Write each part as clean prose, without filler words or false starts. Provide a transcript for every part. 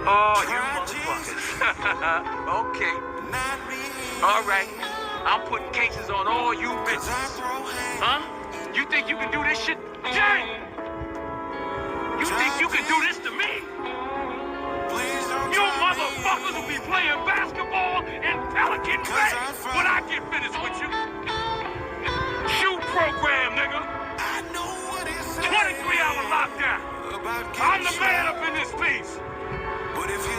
Oh, you motherfuckers. Okay. All right. I'm putting cases on all you bitches. Huh? You think you can do this shit? Jay! You think you can do this to me? You motherfuckers will be playing basketball in Pelican Bay when I get finished with you. Shoot program, nigga. 23-hour lockdown. I'm the man up in this piece.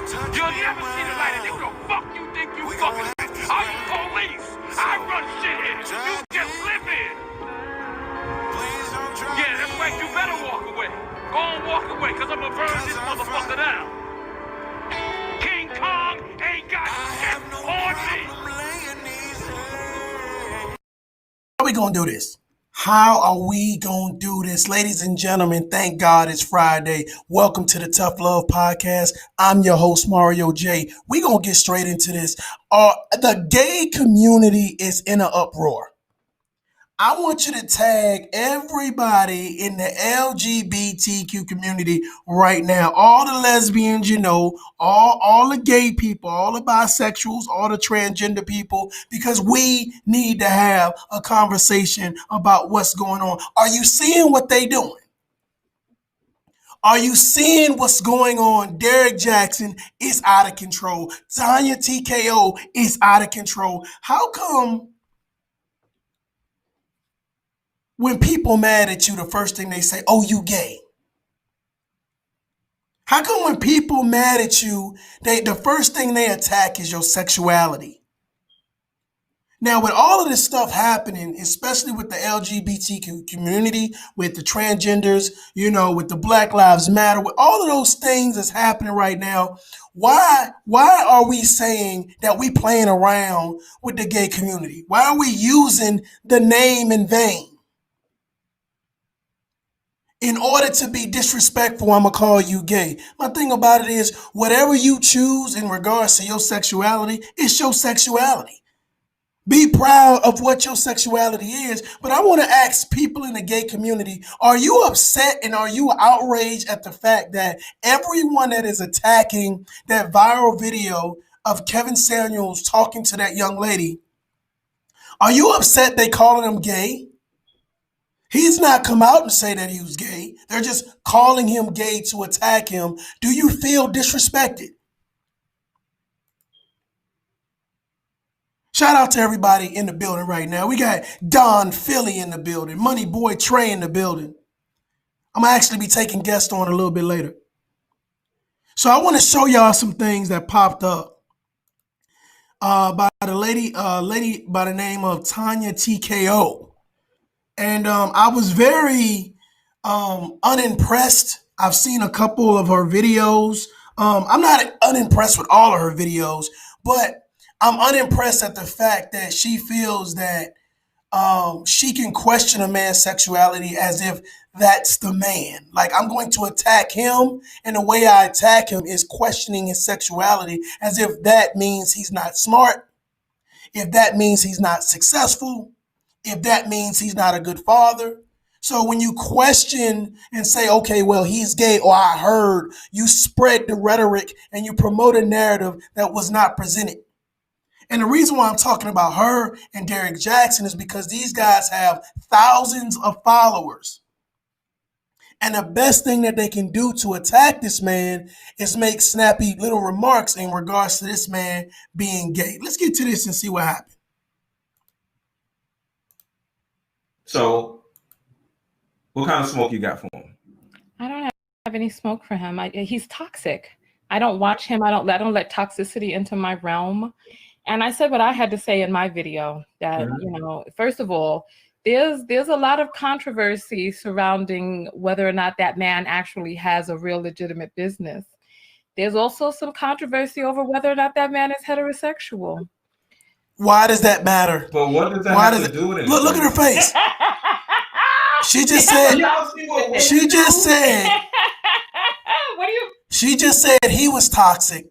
You'll never see the light. And who the fuck you think you fucking with? I'm police. I run shit here. You just live here. Yeah, that's right. You better walk away. Go on, walk away, because I'm going to burn this motherfucker down. King Kong ain't got shit on me. How are we going to do this? How are we going to do this? Ladies and gentlemen, thank God it's Friday. Welcome to the Tough Love Podcast. I'm your host, Mario J. We're going to get straight into this. The gay community is in an uproar. I want you to tag everybody in the LGBTQ community right now. All the lesbians, you know, all the gay people, all the bisexuals, all the transgender people, because we need to have a conversation about what's going on. Are you seeing what they doing? Are you seeing what's going on? Derrick Jaxn is out of control. Tonya TKO is out of control. How come when people mad at you, the first thing they say, oh, you gay? How come when people mad at you, the first thing they attack is your sexuality? Now, with all of this stuff happening, especially with the LGBTQ community, with the transgenders, you know, with the Black Lives Matter, with all of those things that's happening right now, why are we saying that we playing around with the gay community? Why are we using the name in vain? In order to be disrespectful, I'm going to call you gay. My thing about it is, whatever you choose in regards to your sexuality, it's your sexuality. Be proud of what your sexuality is. But I want to ask people in the gay community, are you upset and are you outraged at the fact that everyone that is attacking that viral video of Kevin Samuels talking to that young lady, are you upset they calling him gay? He's not come out and say that he was gay. They're just calling him gay to attack him. Do you feel disrespected? Shout out to everybody in the building right now. We got Don Philly in the building, Money Boy Trey in the building. I'm going to actually be taking guests on a little bit later. So I want to show y'all some things that popped up by the lady by the name of Tonya TKO. And I was very unimpressed. I've seen a couple of her videos. I'm not unimpressed with all of her videos, but I'm unimpressed at the fact that she feels that she can question a man's sexuality as if that's the man. Like, I'm going to attack him, and the way I attack him is questioning his sexuality as if that means he's not smart, if that means he's not successful, if that means he's not a good father. So when you question and say, okay, well, he's gay, or I heard, you spread the rhetoric and you promote a narrative that was not presented. And the reason why I'm talking about her and Derrick Jaxn is because these guys have thousands of followers. And the best thing that they can do to attack this man is make snappy little remarks in regards to this man being gay. Let's get to this and see what happens. So, what kind of smoke you got for him? I don't have any smoke for him. He's toxic. I don't watch him. I don't let toxicity into my realm. And I said what I had to say in my video, that, you know, first of all, there's a lot of controversy surrounding whether or not that man actually has a real legitimate business. There's also some controversy over whether or not that man is heterosexual. Why does that matter? But what does that have to do with it? Look at her face. She just said. She just said. What do you? She just said he was toxic.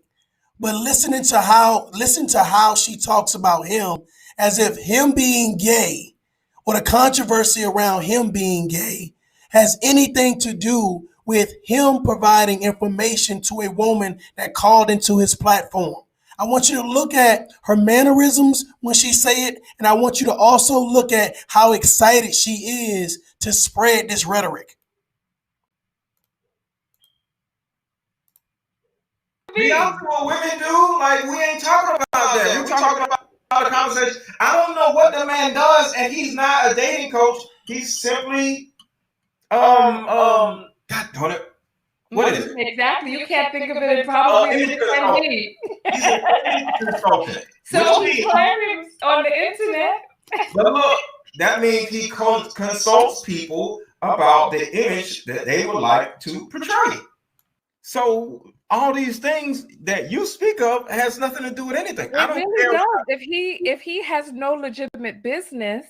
But listen to how she talks about him as if him being gay or the controversy around him being gay has anything to do with him providing information to a woman that called into his platform. I want you to look at her mannerisms when she say it, and I want you to also look at how excited she is to spread this rhetoric. Be honest with what women do. Like, we ain't talking about that. We're talking about a conversation. I don't know what the man does, and he's not a dating coach. He's simply God darn it. What is it? Exactly. You can't think of it in probably Image consultant. He's an image consultant. So he's claiming on the internet. But look, that means he consults people about the image that they would like to portray. So all these things that you speak of has nothing to do with anything. I don't care. Does. If he has no legitimate business,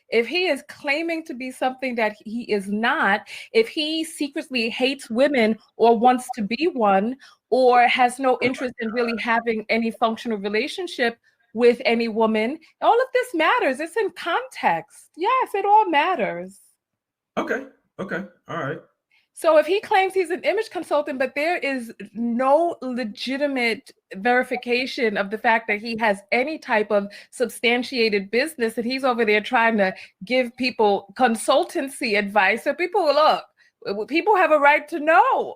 if he is claiming to be something that he is not, if he secretly hates women or wants to be one, or has no interest in really having any functional relationship with any woman, all of this matters. It's in context. Yes, it all matters. Okay. All right. So if he claims he's an image consultant, but there is no legitimate verification of the fact that he has any type of substantiated business, and he's over there trying to give people consultancy advice, so people will look. People have a right to know.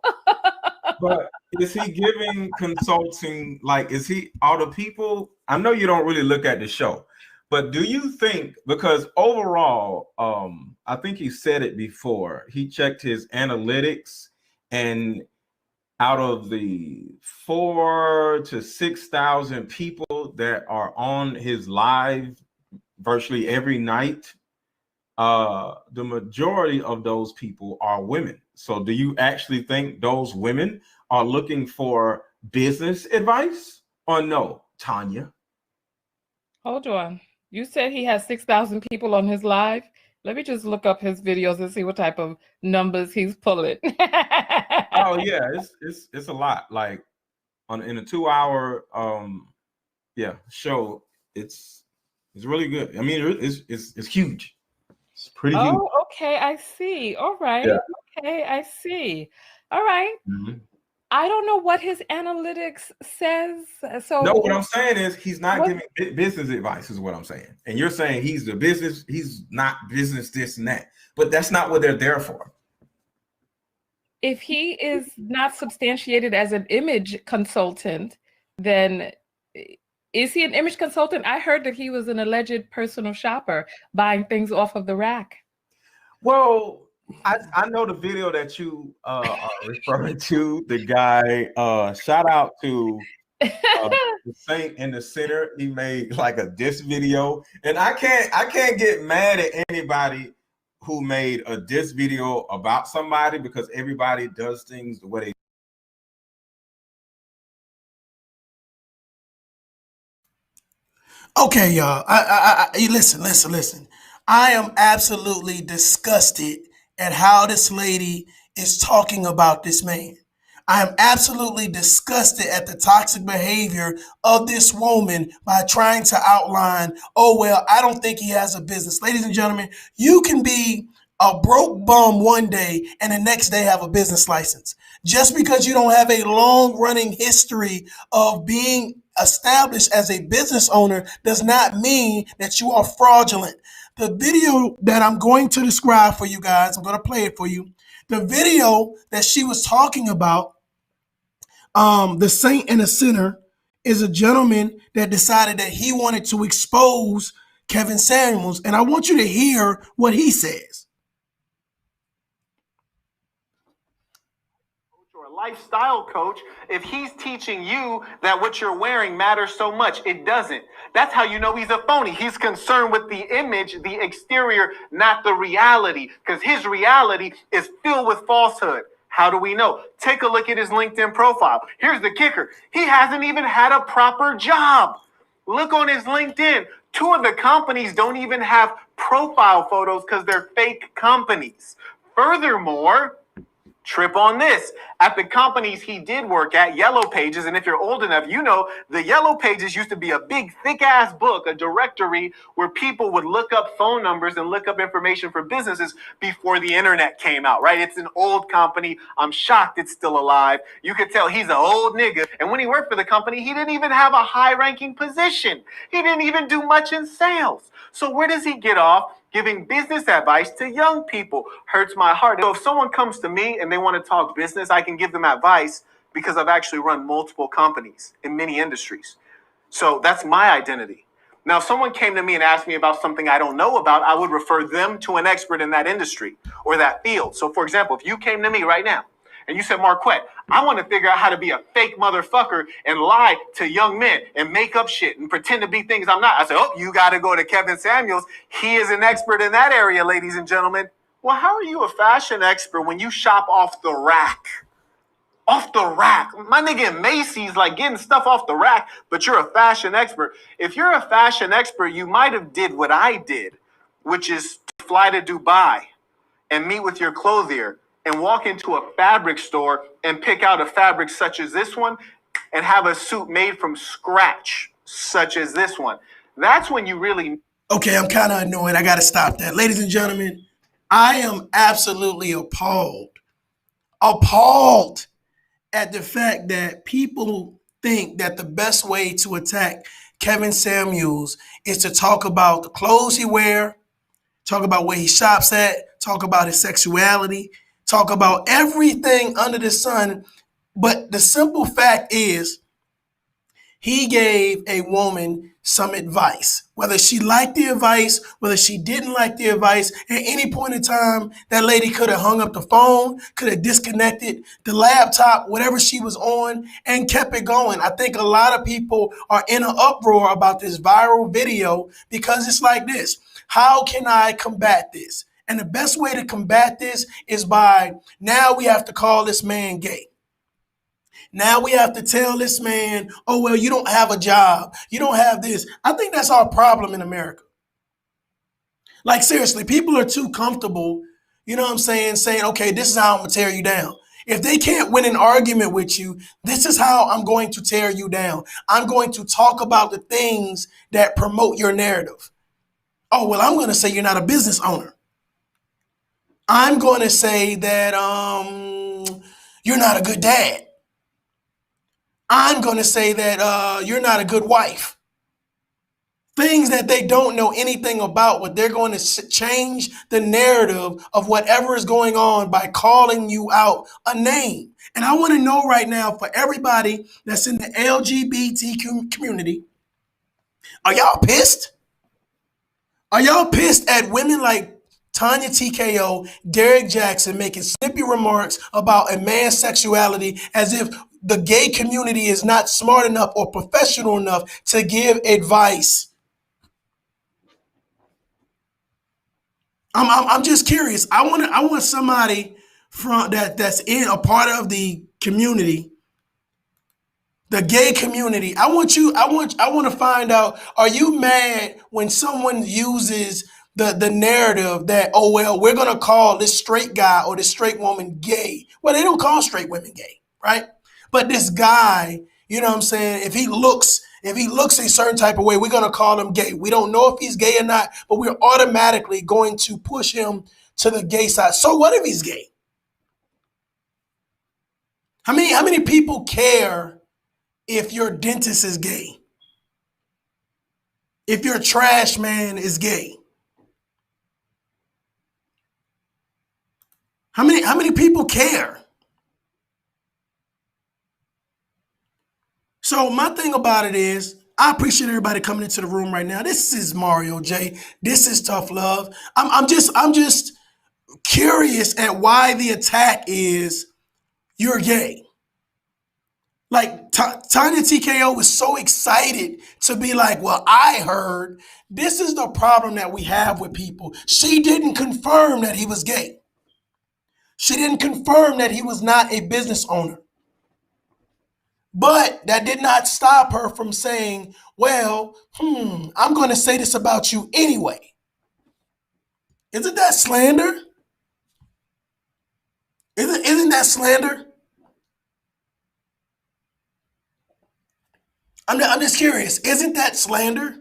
But is he giving consulting? Like, is he all the people? I know you don't really look at the show, but do you think, because overall, I think he said it before, he checked his analytics, and out of the 4,000 to 6,000 people that are on his live virtually every night, the majority of those people are women. So do you actually think those women are looking for business advice, or no, Tonya? Hold on. You said he has 6,000 people on his live. Let me just look up his videos and see what type of numbers he's pulling. Oh yeah, it's a lot. Like in a 2-hour show, it's really good. I mean, it's huge. It's pretty huge. Oh, okay, I see. All right. Yeah. Okay, I see. All right. Mm-hmm. I don't know what his analytics says. So no, what I'm saying is he's not giving business advice, is what I'm saying. And you're saying he's the business, he's not business, this and that. But that's not what they're there for. If he is not substantiated as an image consultant, then is he an image consultant? I heard that he was an alleged personal shopper, buying things off of the rack. Well, I know the video that you are referring to. The guy, shout out to the Saint in the Center. He made like a diss video, and I can't get mad at anybody who made a diss video about somebody, because everybody does things the way they. Okay, y'all. Listen. I am absolutely disgusted at how this lady is talking about this man. I am absolutely disgusted at the toxic behavior of this woman by trying to outline, oh, well, I don't think he has a business. Ladies and gentlemen, you can be a broke bum one day and the next day have a business license. Just because you don't have a long running history of being established as a business owner does not mean that you are fraudulent. The video that I'm going to describe for you guys, I'm going to play it for you. The video that she was talking about, the Saint and the Sinner, is a gentleman that decided that he wanted to expose Kevin Samuels. And I want you to hear what he says. Or a lifestyle coach, if he's teaching you that what you're wearing matters so much, it doesn't. That's how you know he's a phony. He's concerned with the image, the exterior, not the reality, because his reality is filled with falsehood. How do we know? Take a look at his LinkedIn profile. Here's the kicker. He hasn't even had a proper job. Look on his LinkedIn. 2 of the companies don't even have profile photos because they're fake companies. Furthermore, Trip on this. At the companies he did work at, Yellow Pages, and if you're old enough, you know the Yellow Pages used to be a big, thick-ass book, a directory where people would look up phone numbers and look up information for businesses before the internet came out, right? It's an old company. I'm shocked it's still alive. You could tell he's an old nigga. And when he worked for the company, he didn't even have a high-ranking position. He didn't even do much in sales. So where does he get off giving business advice to young people? Hurts my heart. So if someone comes to me and they want to talk business, I can give them advice because I've actually run multiple companies in many industries. So that's my identity. Now, if someone came to me and asked me about something I don't know about, I would refer them to an expert in that industry or that field. So for example, if you came to me right now and you said, Marquette, I want to figure out how to be a fake motherfucker and lie to young men and make up shit and pretend to be things I'm not. I said, oh, you got to go to Kevin Samuels. He is an expert in that area, ladies and gentlemen. Well, how are you a fashion expert when you shop off the rack? Off the rack. My nigga in Macy's like getting stuff off the rack, but you're a fashion expert. If you're a fashion expert, you might have did what I did, which is fly to Dubai and meet with your clothier and walk into a fabric store and pick out a fabric such as this one and have a suit made from scratch such as this one. That's when you really... Okay, I'm kind of annoyed. I got to stop that. Ladies and gentlemen, I am absolutely appalled at the fact that people think that the best way to attack Kevin Samuels is to talk about the clothes he wears, talk about where he shops at, talk about his sexuality, talk about everything under the sun. But the simple fact is, he gave a woman some advice. Whether she liked the advice, whether she didn't like the advice, at any point in time, that lady could have hung up the phone, could have disconnected the laptop, whatever she was on, and kept it going. I think a lot of people are in an uproar about this viral video because it's like this. How can I combat this? And the best way to combat this is by, now we have to call this man gay. Now we have to tell this man, oh, well, you don't have a job. You don't have this. I think that's our problem in America. Like, seriously, people are too comfortable, you know what I'm saying, okay, this is how I'm going to tear you down. If they can't win an argument with you, this is how I'm going to tear you down. I'm going to talk about the things that promote your narrative. Oh, well, I'm going to say you're not a business owner. I'm going to say that you're not a good dad. I'm going to say that you're not a good wife. Things that they don't know anything about, but they're going to change the narrative of whatever is going on by calling you out a name. And I want to know right now, for everybody that's in the LGBTQ community, are y'all pissed? Are y'all pissed at women like Tonya TKO, Derrick Jaxn making snippy remarks about a man's sexuality as if the gay community is not smart enough or professional enough to give advice? I'm just curious. I want somebody from that's in a part of the community, the gay community. I want to find out, are you mad when someone uses the narrative that, oh, well, we're going to call this straight guy or this straight woman gay? Well, they don't call straight women gay, right? But this guy, you know what I'm saying, if he looks a certain type of way, we're going to call him gay. We don't know if he's gay or not, but we're automatically going to push him to the gay side. So what if he's gay? How many people care if your dentist is gay? If your trash man is gay? How many people care? So my thing about it is, I appreciate everybody coming into the room right now. This is Mario J. This is Tough Love. I'm just curious at why the attack is you're gay. Like Tonya TKO was so excited to be like, well, I heard. This is the problem that we have with people. She didn't confirm that he was gay. She didn't confirm that he was not a business owner. But that did not stop her from saying, well, I'm going to say this about you anyway. Isn't that slander? Isn't that slander? I'm just curious. Isn't that slander?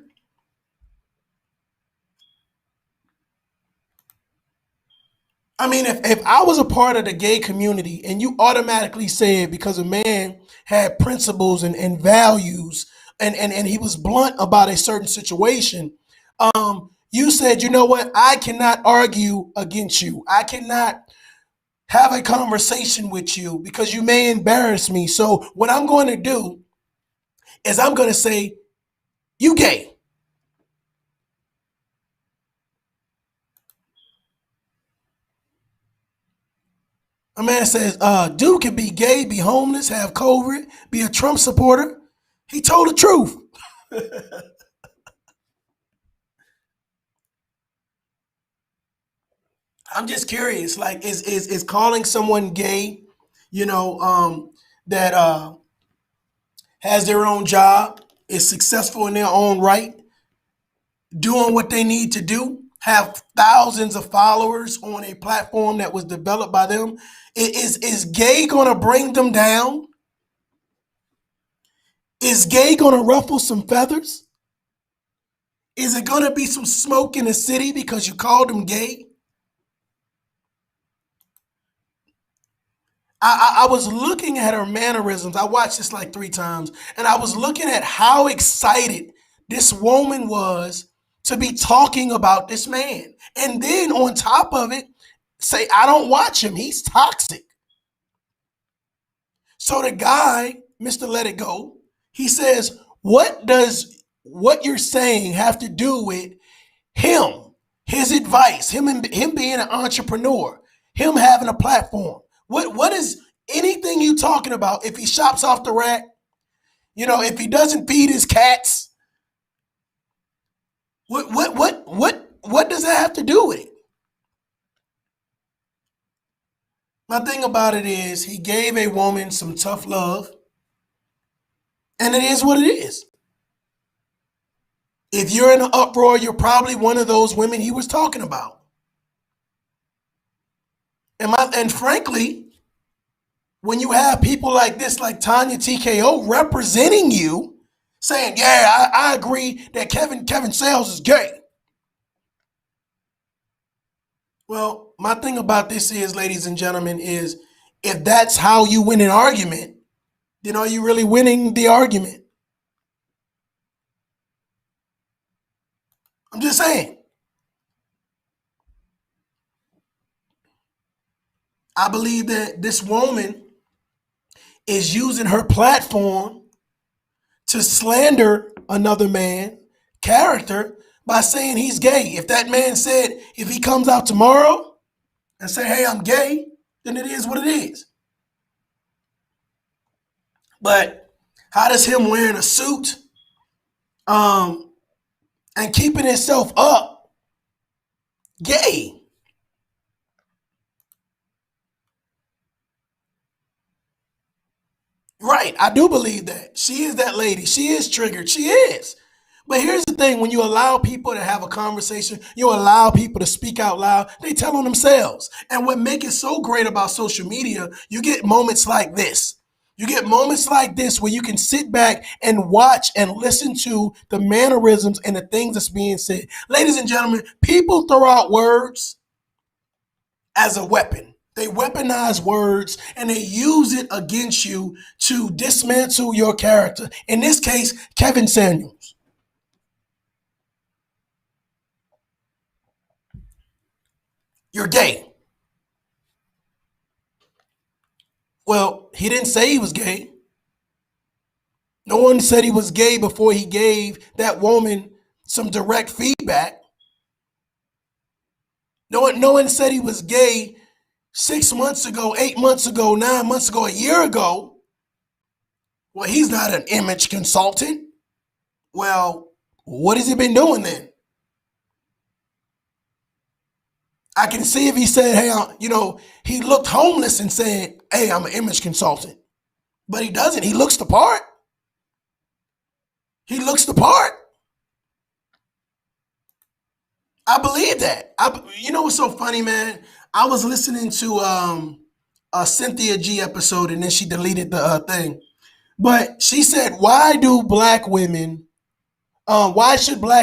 I mean, if I was a part of the gay community and you automatically said because a man had principles and values and he was blunt about a certain situation, you said, you know what, I cannot argue against you. I cannot have a conversation with you because you may embarrass me. So what I'm going to do is I'm going to say, you gay. A man says, dude can be gay, be homeless, have COVID, be a Trump supporter. He told the truth. I'm just curious, like, is calling someone gay, that has their own job, is successful in their own right, doing what they need to do, have thousands of followers on a platform that was developed by them. Is gay gonna bring them down? Is gay gonna ruffle some feathers? Is it gonna be some smoke in the city because you called them gay? I was looking at her mannerisms. I watched this like 3 times, and I was looking at how excited this woman was to be talking about this man. And then on top of it, say, I don't watch him. He's toxic. So the guy, Mr. Let It Go, he says, what does what you're saying have to do with him, his advice, him being an entrepreneur, him having a platform? What is anything you talking about if he shops off the rack? If he doesn't feed his cats, what does that have to do with it? My thing about it is he gave a woman some tough love, and it is what it is. If you're in an uproar, you're probably one of those women he was talking about. And frankly, when you have people like this, like Tonya TKO, representing you, saying, yeah, I agree that Kevin Sales is gay. Well, my thing about this is, ladies and gentlemen, is if that's how you win an argument, then are you really winning the argument? I'm just saying. I believe that this woman is using her platform to slander another man's character by saying he's gay. If that man said, if he comes out tomorrow and say, hey, I'm gay, then it is what it is. But how does him wearing a suit and keeping himself up gay? Right, I do believe that. She is that lady. She is triggered. She is. But here's the thing, when you allow people to have a conversation, you allow people to speak out loud, they tell on themselves. And what makes it so great about social media, you get moments like this. You get moments like this where you can sit back and watch and listen to the mannerisms and the things that's being said. Ladies and gentlemen, people throw out words as a weapon. They weaponize words and they use it against you to dismantle your character. In this case, Kevin Samuels. You're gay. Well, he didn't say he was gay. No one said he was gay before he gave that woman some direct feedback. No one said he was gay 6 months ago, 8 months ago, 9 months ago, a year ago. Well, he's not an image consultant. Well, what has he been doing then? I can see if he said, hey, he looked homeless and said, hey, I'm an image consultant. But he doesn't. He looks the part. He looks the part. I believe that. You know what's so funny, man? I was listening to Cynthia G episode, and then she deleted the thing. But she said, why should black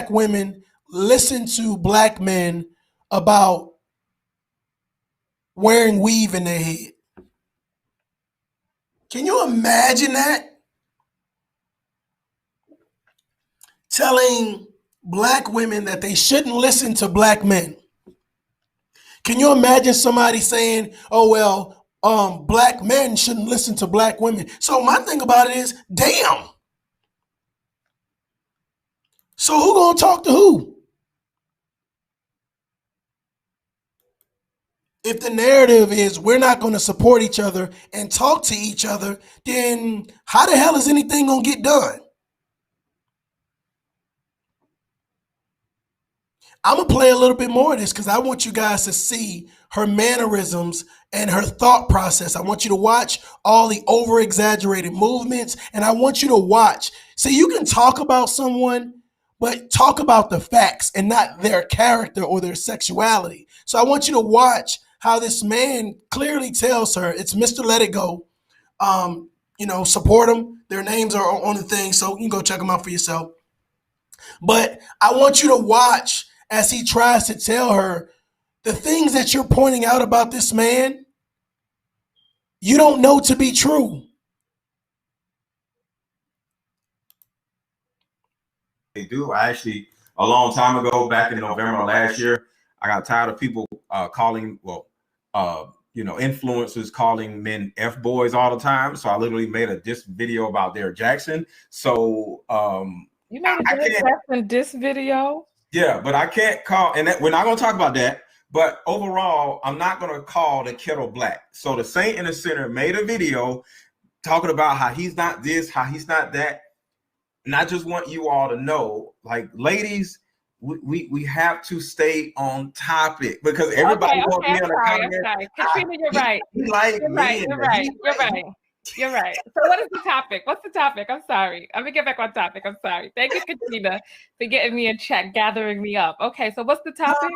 women listen to black men about wearing weave in their head? Can you imagine that? Telling black women that they shouldn't listen to black men. Can you imagine somebody saying, oh, well, black men shouldn't listen to black women? So my thing about it is, damn. So who gonna talk to who? If the narrative is we're not going to support each other and talk to each other, then how the hell is anything going to get done? I'm going to play a little bit more of this because I want you guys to see her mannerisms and her thought process. I want you to watch all the over-exaggerated movements, and I want you to watch. See, you can talk about someone, but talk about the facts and not their character or their sexuality. So I want you to watch how this man clearly tells her it's Mr. Let It Go. Support them. Their names are on the thing, so you can go check them out for yourself. But I want you to watch as he tries to tell her the things that you're pointing out about this man, you don't know to be true. They do. I actually, a long time ago, back in November last year, I got tired of people calling, influencers calling men F-boys all the time. So I literally made a diss video about Derrick Jaxn. So you made a Derrick Jaxn diss video? Yeah, but I can't call, and we're not going to talk about that. But overall, I'm not going to call the kettle black. So the Saint and the Sinner made a video talking about how he's not this, how he's not that. And I just want you all to know, like, ladies, we have to stay on topic because everybody wants to be on the comment. Katrina, you're right. You're right. So what is the topic? What's the topic? I'm sorry. Let me get back on topic. I'm sorry. Thank you, Katrina, for getting me in check, gathering me up. Okay, so what's the topic?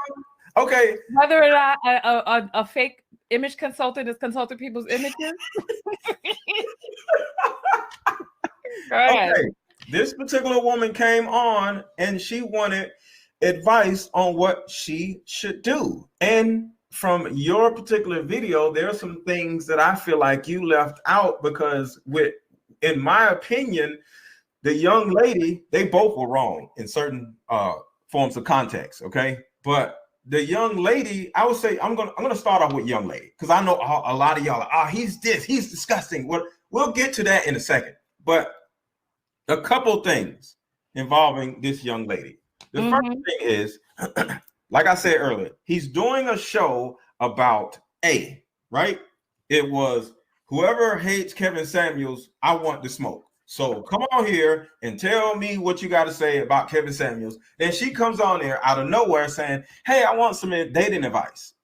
Okay. Whether or not a fake image consultant is consulting people's images? Go ahead. Okay. This particular woman came on and she wanted advice on what she should do. And from your particular video, there are some things that I feel like you left out because in my opinion, the young lady, they both were wrong in certain forms of context, okay? But the young lady, I would say, I'm gonna start off with young lady because I know a lot of y'all are, he's disgusting. We'll get to that in a second. But a couple things involving this young lady. The first thing is, like I said earlier, he's doing a show about right? It was whoever hates Kevin Samuels, I want to smoke. So come on here and tell me what you got to say about Kevin Samuels. Then she comes on there out of nowhere saying, hey, I want some dating advice.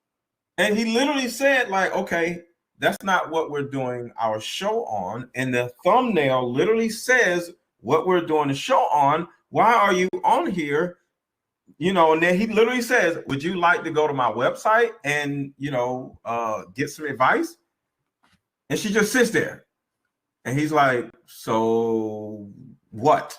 And he literally said, like, okay, that's not what we're doing our show on. And the thumbnail literally says what we're doing the show on. Why are you on here? And then he literally says, would you like to go to my website and, get some advice? And she just sits there. And he's like, so what?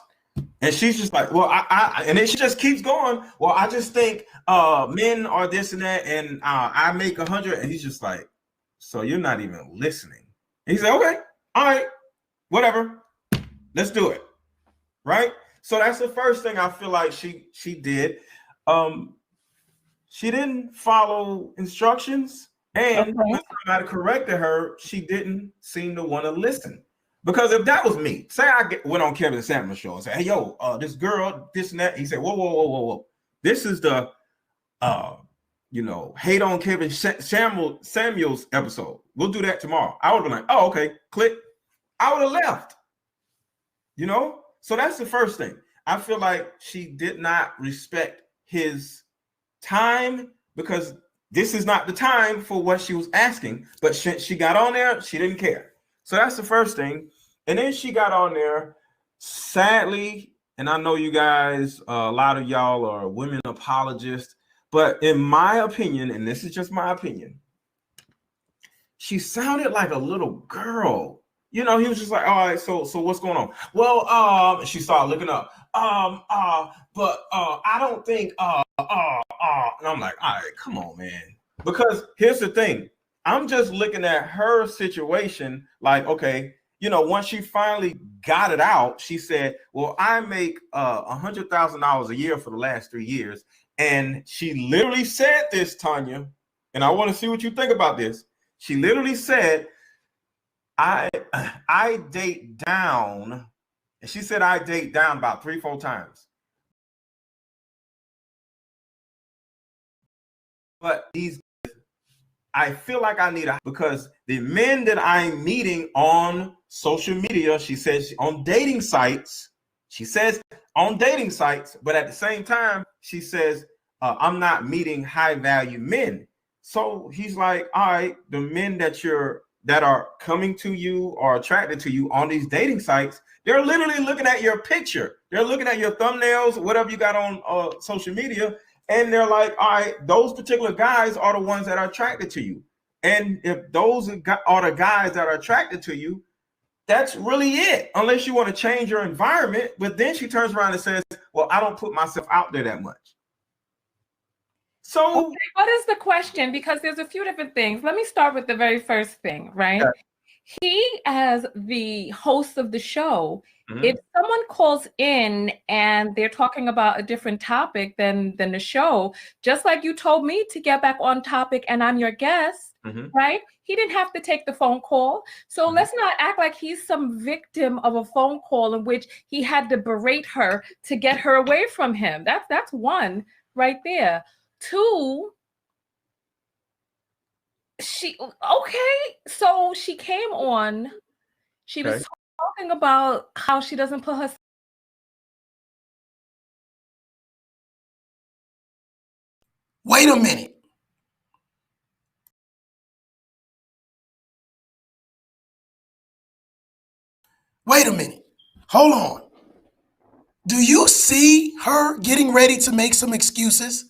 And she's just like, well, and then she just keeps going. Well, I just think men are this and that, and I make 100. And he's just like, so you're not even listening. And he said, okay, all right, whatever, let's do it, right? So that's the first thing I feel like she did. She didn't follow instructions, and when somebody corrected her, she didn't seem to want to listen. Because if that was me, say I went on Kevin Samuels' show and said, hey, yo, this girl, this and that. He said, whoa. This is the, hate on Kevin Samuels episode. We'll do that tomorrow. I would have been like, oh, okay, click. I would have left, So that's the first thing. I feel like she did not respect his time because this is not the time for what she was asking. But she got on there. She didn't care. So that's the first thing. And then she got on there, sadly, and I know you guys, a lot of y'all are women apologists, but in my opinion, and this is just my opinion, she sounded like a little girl. You know, he was just like, all right, so what's going on? Well, she started looking up. But I don't think and I'm like, all right, come on, man. Because here's the thing. I'm just looking at her situation like, okay, you know, once she finally got it out, she said, well, I make $100,000 a year for the last 3 years. And she literally said this, Tonya, and I want to see what you think about this. She literally said, I date down, and she said I date down about 3-4 times. But I feel like I need because the men that I'm meeting on social media, she says on dating sites, but at the same time, she says, I'm not meeting high value men. So he's like, all right, the men that are coming to you or attracted to you on these dating sites, they're literally looking at your picture. They're looking at your thumbnails, whatever you got on social media. And they're like, all right, those particular guys are the ones that are attracted to you. And if those are the guys that are attracted to you, that's really it, unless you want to change your environment. But then she turns around and says, well, I don't put myself out there that much. So okay, what is the question? Because there's a few different things. Let me start with the very first thing, right? Yeah. He, as the host of the show, if someone calls in and they're talking about a different topic than the show, just like you told me to get back on topic and I'm your guest, right? He didn't have to take the phone call. So let's not act like he's some victim of a phone call in which he had to berate her to get her away from him. That's one right there. Two, so she came on, she was talking about how she doesn't put her. Wait a minute. Wait a minute. Hold on. Do you see her getting ready to make some excuses?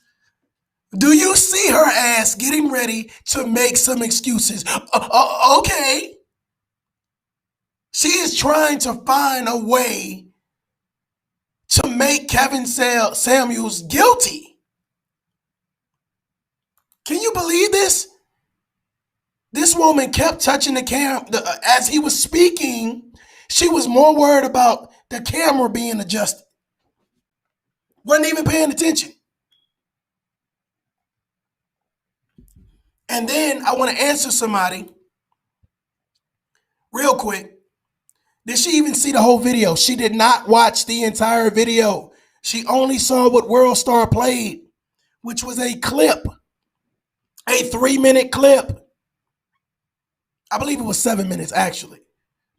Do you see her ass getting ready to make some excuses? Okay. She is trying to find a way to make Kevin Samuels guilty. Can you believe this? This woman kept touching the camera as he was speaking. She was more worried about the camera being adjusted. Wasn't even paying attention. And then I want to answer somebody real quick. Did she even see the whole video? She did not watch the entire video. She only saw what World Star played, which was a clip, a 3-minute clip. I believe it was 7 minutes actually.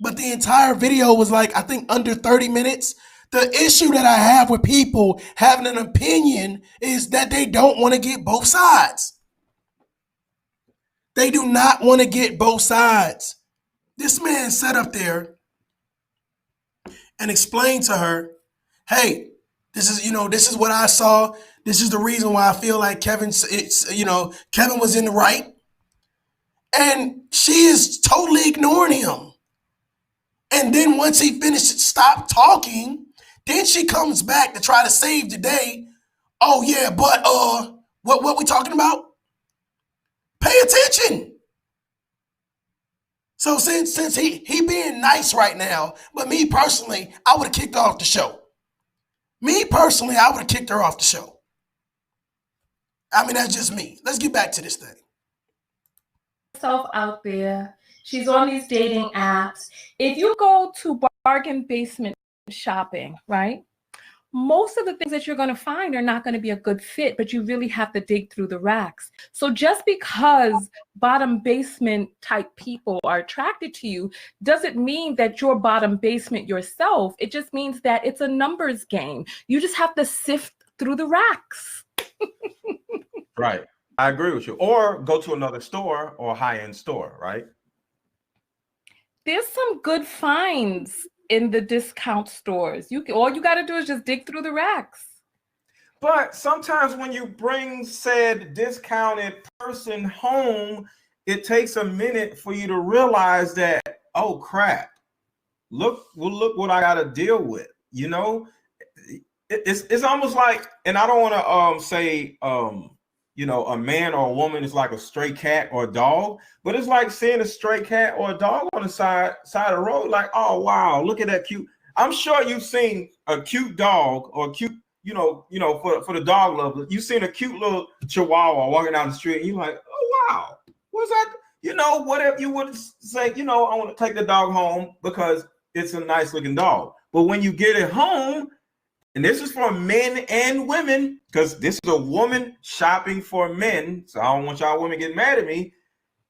But the entire video was like, I think under 30 minutes. The issue that I have with people having an opinion is that they don't want to get both sides. They do not want to get both sides. This man sat up there and explained to her, hey, this is what I saw. This is the reason why I feel like Kevin was in the right. And she is totally ignoring him. And then once he finished, stopped talking, then she comes back to try to save the day. Oh yeah, but what we talking about? Pay attention. So since he being nice right now, but me personally, I would have kicked her off the show. Me personally, I would have kicked her off the show. I mean, that's just me. Let's get back to this thing. Herself out there. She's on these dating apps. If you go to bargain basement shopping, right? Most of the things that you're going to find are not going to be a good fit, but you really have to dig through the racks. So just because bottom basement type people are attracted to you doesn't mean that you're bottom basement yourself. It just means that it's a numbers game. You just have to sift through the racks. Right. I agree with you. Or go to another store or high-end store, right? There's some good finds in the discount stores. All you got to do is just dig through the racks. But sometimes when you bring said discounted person home, it takes a minute for you to realize that, oh crap, look what I got to deal with. You know, it's almost like, and I don't want to say you know, a man or a woman is like a stray cat or a dog, but it's like seeing a stray cat or a dog on the side of the road. Like, oh wow, look at that cute. I'm sure you've seen a cute dog or a cute, you know, for the dog lover, you've seen a cute little chihuahua walking down the street, and you're like, oh wow, what's that? You know, whatever you would say, you know, I want to take the dog home because it's a nice looking dog. But when you get it home, and this is for men and women, because this is a woman shopping for men, so I don't want y'all women getting mad at me.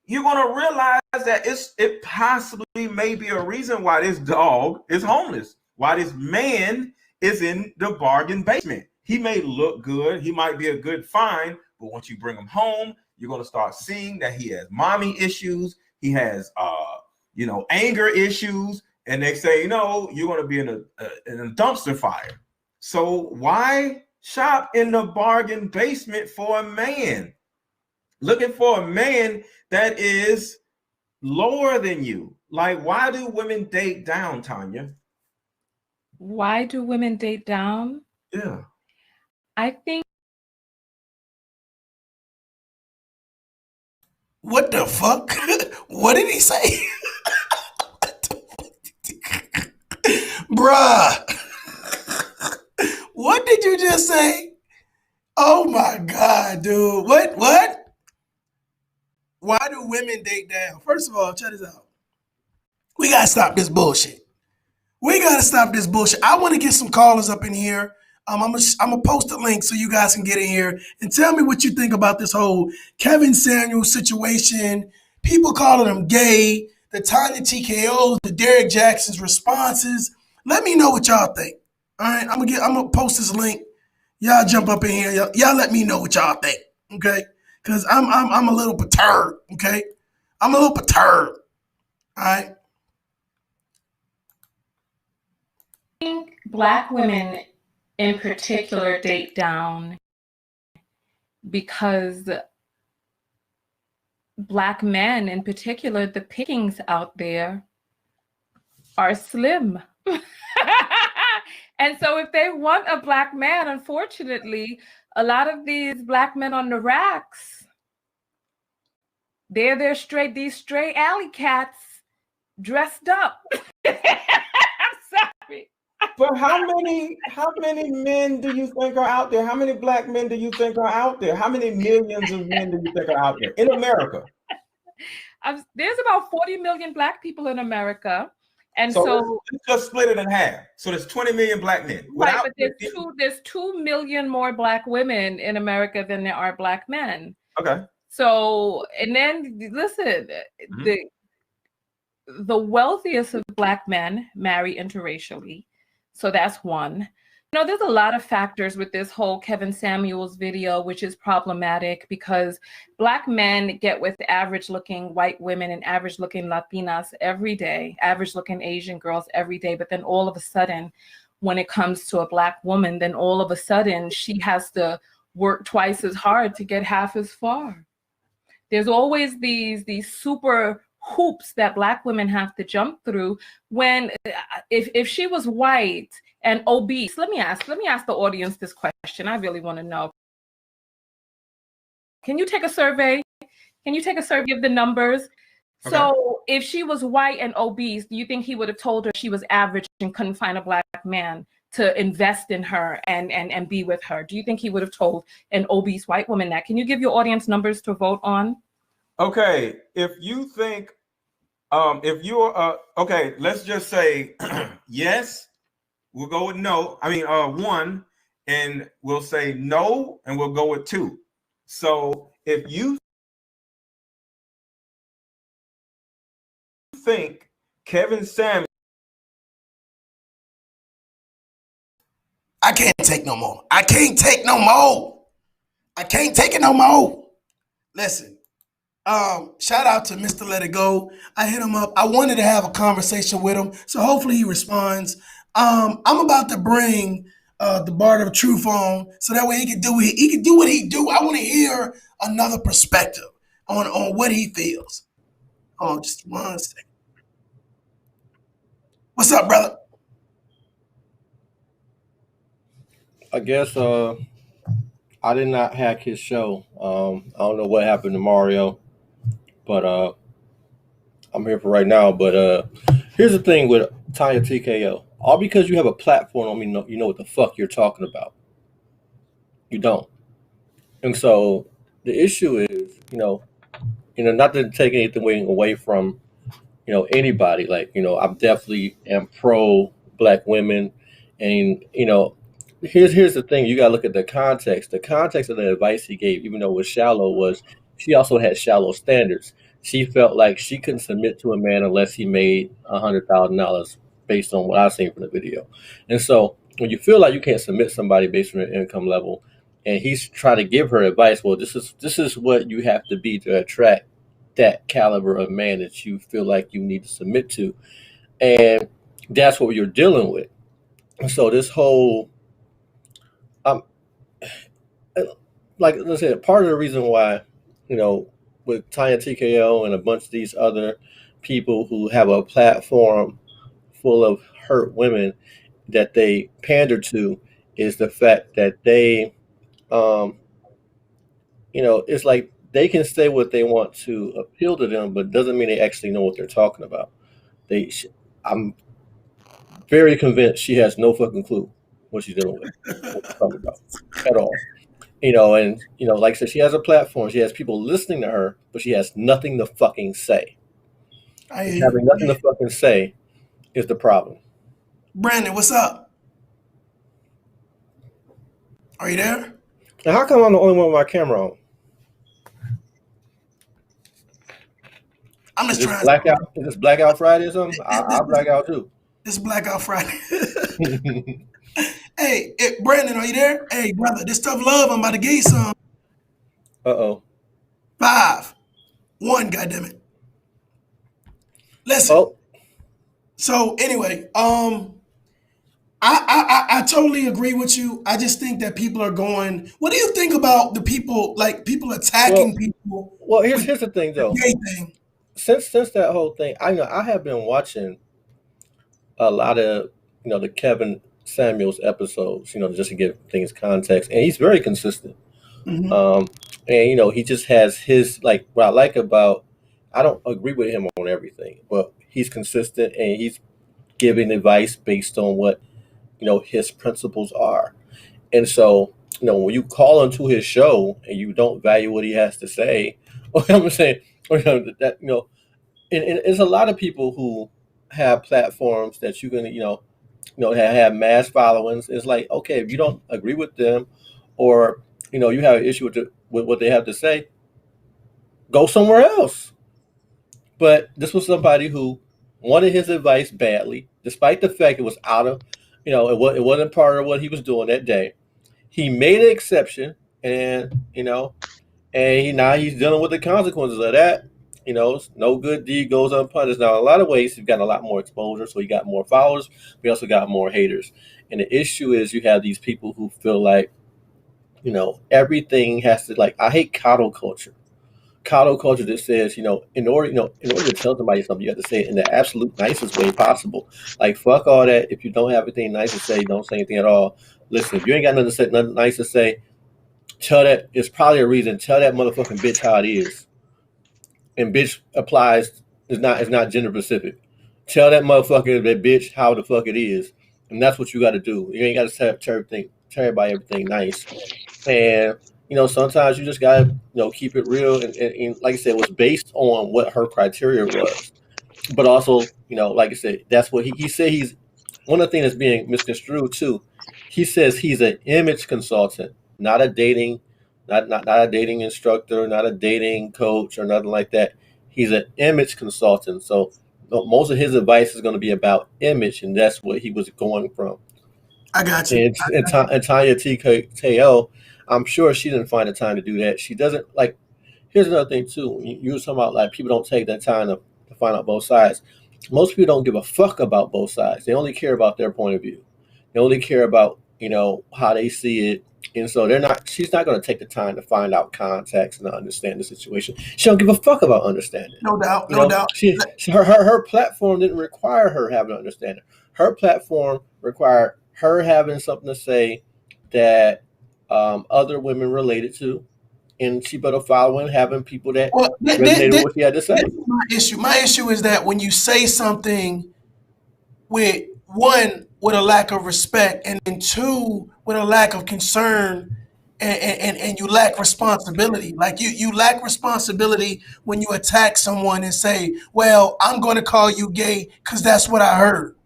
You're gonna realize that it possibly may be a reason why this dog is homeless, why this man is in the bargain basement. He may look good, he might be a good find, but once you bring him home, you're gonna start seeing that he has mommy issues, he has you know, anger issues, and they say, you know, you're gonna be in a dumpster fire. So why shop in the bargain basement for a man? Looking for a man that is lower than you. Like, why do women date down, Tonya? Why do women date down? Yeah. I think. What the fuck? What did he say? Bruh. What did you just say? Oh my God, dude. What? Why do women date down? First of all, check this out. We gotta stop this bullshit. I want to get some callers up in here. I'm gonna post a link so you guys can get in here and tell me what you think about this whole Kevin Samuels situation. People calling him gay, the Tonya TKOs, the Derrick Jaxn's responses. Let me know what y'all think. All right, I'm gonna post this link. Y'all jump up in here. Y'all let me know what y'all think. Okay, because I'm a little perturbed. Okay, I'm a little perturbed. All right. I think Black women in particular date down because Black men in particular, the pickings out there are slim. And so if they want a Black man, unfortunately, a lot of these Black men on the racks, they're these stray alley cats dressed up. I'm sorry. But how many men do you think are out there? How many Black men do you think are out there? How many millions of men do you think are out there in America? There's about 40 million Black people in America. And so let's just split it in half. So there's 20 million Black men. Right, but there's 2 million more Black women in America than there are Black men. Okay. So, and then listen, the wealthiest of Black men marry interracially. So that's one. You know, there's a lot of factors with this whole Kevin Samuels video, which is problematic because Black men get with average looking white women and average looking Latinas every day, average looking Asian girls every day. But then all of a sudden, when it comes to a Black woman, then all of a sudden she has to work twice as hard to get half as far. There's always these super hoops that Black women have to jump through when if she was white and obese. Let me ask the audience this question. I really want to know. Can you take a survey? Can you take a survey of the numbers? Okay. So if she was white and obese, do you think he would have told her she was average and couldn't find a Black man to invest in her and be with her? Do you think he would have told an obese white woman that? Can you give your audience numbers to vote on? Okay, if you think, if you're, okay, let's just say yes, we'll go with no. I mean, 1, and we'll say no, and we'll go with 2. So if you think Kevin Samuels, I can't take no more. I can't take it no more. Listen, shout out to Mr. Let It Go. I hit him up. I wanted to have a conversation with him, so hopefully he responds. I'm about to bring the Bard of Truth on, so that way he can do what he do. I want to hear another perspective. on what he feels. Oh, just 1 second. What's up, brother? I guess I did not hack his show. I don't know what happened to Mario, but I'm here for right now. But here's the thing with Tonya TKO. All because you have a platform don't mean you know what the fuck you're talking about. You don't. And so the issue is, not to take anything away from, anybody. Like, I definitely am pro Black women, and here's the thing: you gotta look at the context. The context of the advice he gave, even though it was shallow, was she also had shallow standards. She felt like she couldn't submit to a man unless he made $100,000, based on what I've seen from the video. And so when you feel like you can't submit somebody based on their income level, and he's trying to give her advice, well, this is what you have to be to attract that caliber of man that you feel like you need to submit to, and that's what you're dealing with. So this whole like I said, part of the reason why, with Tonya TKO and a bunch of these other people who have a platform full of hurt women that they pander to, is the fact that they, it's like they can say what they want to appeal to them, but doesn't mean they actually know what they're talking about. I'm very convinced she has no fucking clue what she's dealing with, what she's talking about at all. And like I said, she has a platform. She has people listening to her, but she has nothing to fucking say. Having nothing to fucking say is the problem. Brandon, what's up? Are you there? Now, how come I'm the only one with my camera on? I'm just trying. Blackout? Is this Blackout Friday or something? I'll black out too. It's Blackout Friday. Hey, Brandon, are you there? Hey, brother, this tough love. I'm about to give you some. 5, 1, goddammit. Listen. Oh. So anyway, I totally agree with you. I just think that people are going. What do you think about the people, like people attacking people? Well, here's the thing though. Gay thing. Since that whole thing, I have been watching a lot of the Kevin Samuels episodes, just to give things context, and he's very consistent. Mm-hmm. And he just has his, like, what I like about, I don't agree with him on everything, but he's consistent and he's giving advice based on what his principles are. And so when you call into his show and you don't value what he has to say, I'm saying that and there's a lot of people who have platforms that you can have mass followings. It's like, okay, if you don't agree with them, or you have an issue with what they have to say, go somewhere else. But this was somebody who wanted his advice badly, despite the fact it was out of, it wasn't part of what he was doing that day. He made an exception, and now he's dealing with the consequences of that. No good deed goes unpunished. Now, in a lot of ways, he's got a lot more exposure, so he got more followers. We also got more haters. And the issue is you have these people who feel like, everything has to, like, I hate coddle culture. Coddle culture that says, in order to tell somebody something, you have to say it in the absolute nicest way possible. Like, fuck all that. If you don't have anything nice to say, don't say anything at all. Listen, if you ain't got nothing nice to say, tell that. It's probably a reason. Tell that motherfucking bitch how it is. And bitch applies, is not gender specific. Tell that motherfucker, that bitch, how the fuck it is. And that's what you got to do. You ain't got to tell everybody everything nice. And sometimes you just gotta keep it real, and like I said, it was based on what her criteria was. But also, like I said, that's what he said. He's one of the things that's being misconstrued too. He says he's an image consultant, not a dating, not a dating instructor, not a dating coach or nothing like that. He's an image consultant. So most of his advice is going to be about image, and that's what he was going from. I got you. And Tonya TKO, I'm sure she didn't find the time to do that. She doesn't, like, here's another thing too. You were talking about, like, people don't take that time to find out both sides. Most people don't give a fuck about both sides. They only care about their point of view. They only care about, how they see it And so she's not going to take the time to find out context and understand the situation. She don't give a fuck about understanding. No doubt, You no know, doubt. her platform didn't require her having understanding. Her platform required her having something to say that other women related to, and she better follow and having people that Well, resonated with what she had to say. this is my issue. My issue is that when you say something with one, with a lack of respect, and then two, with a lack of concern, and you lack responsibility. Like you lack responsibility when you attack someone and say, "Well, I'm going to call you gay because that's what I heard."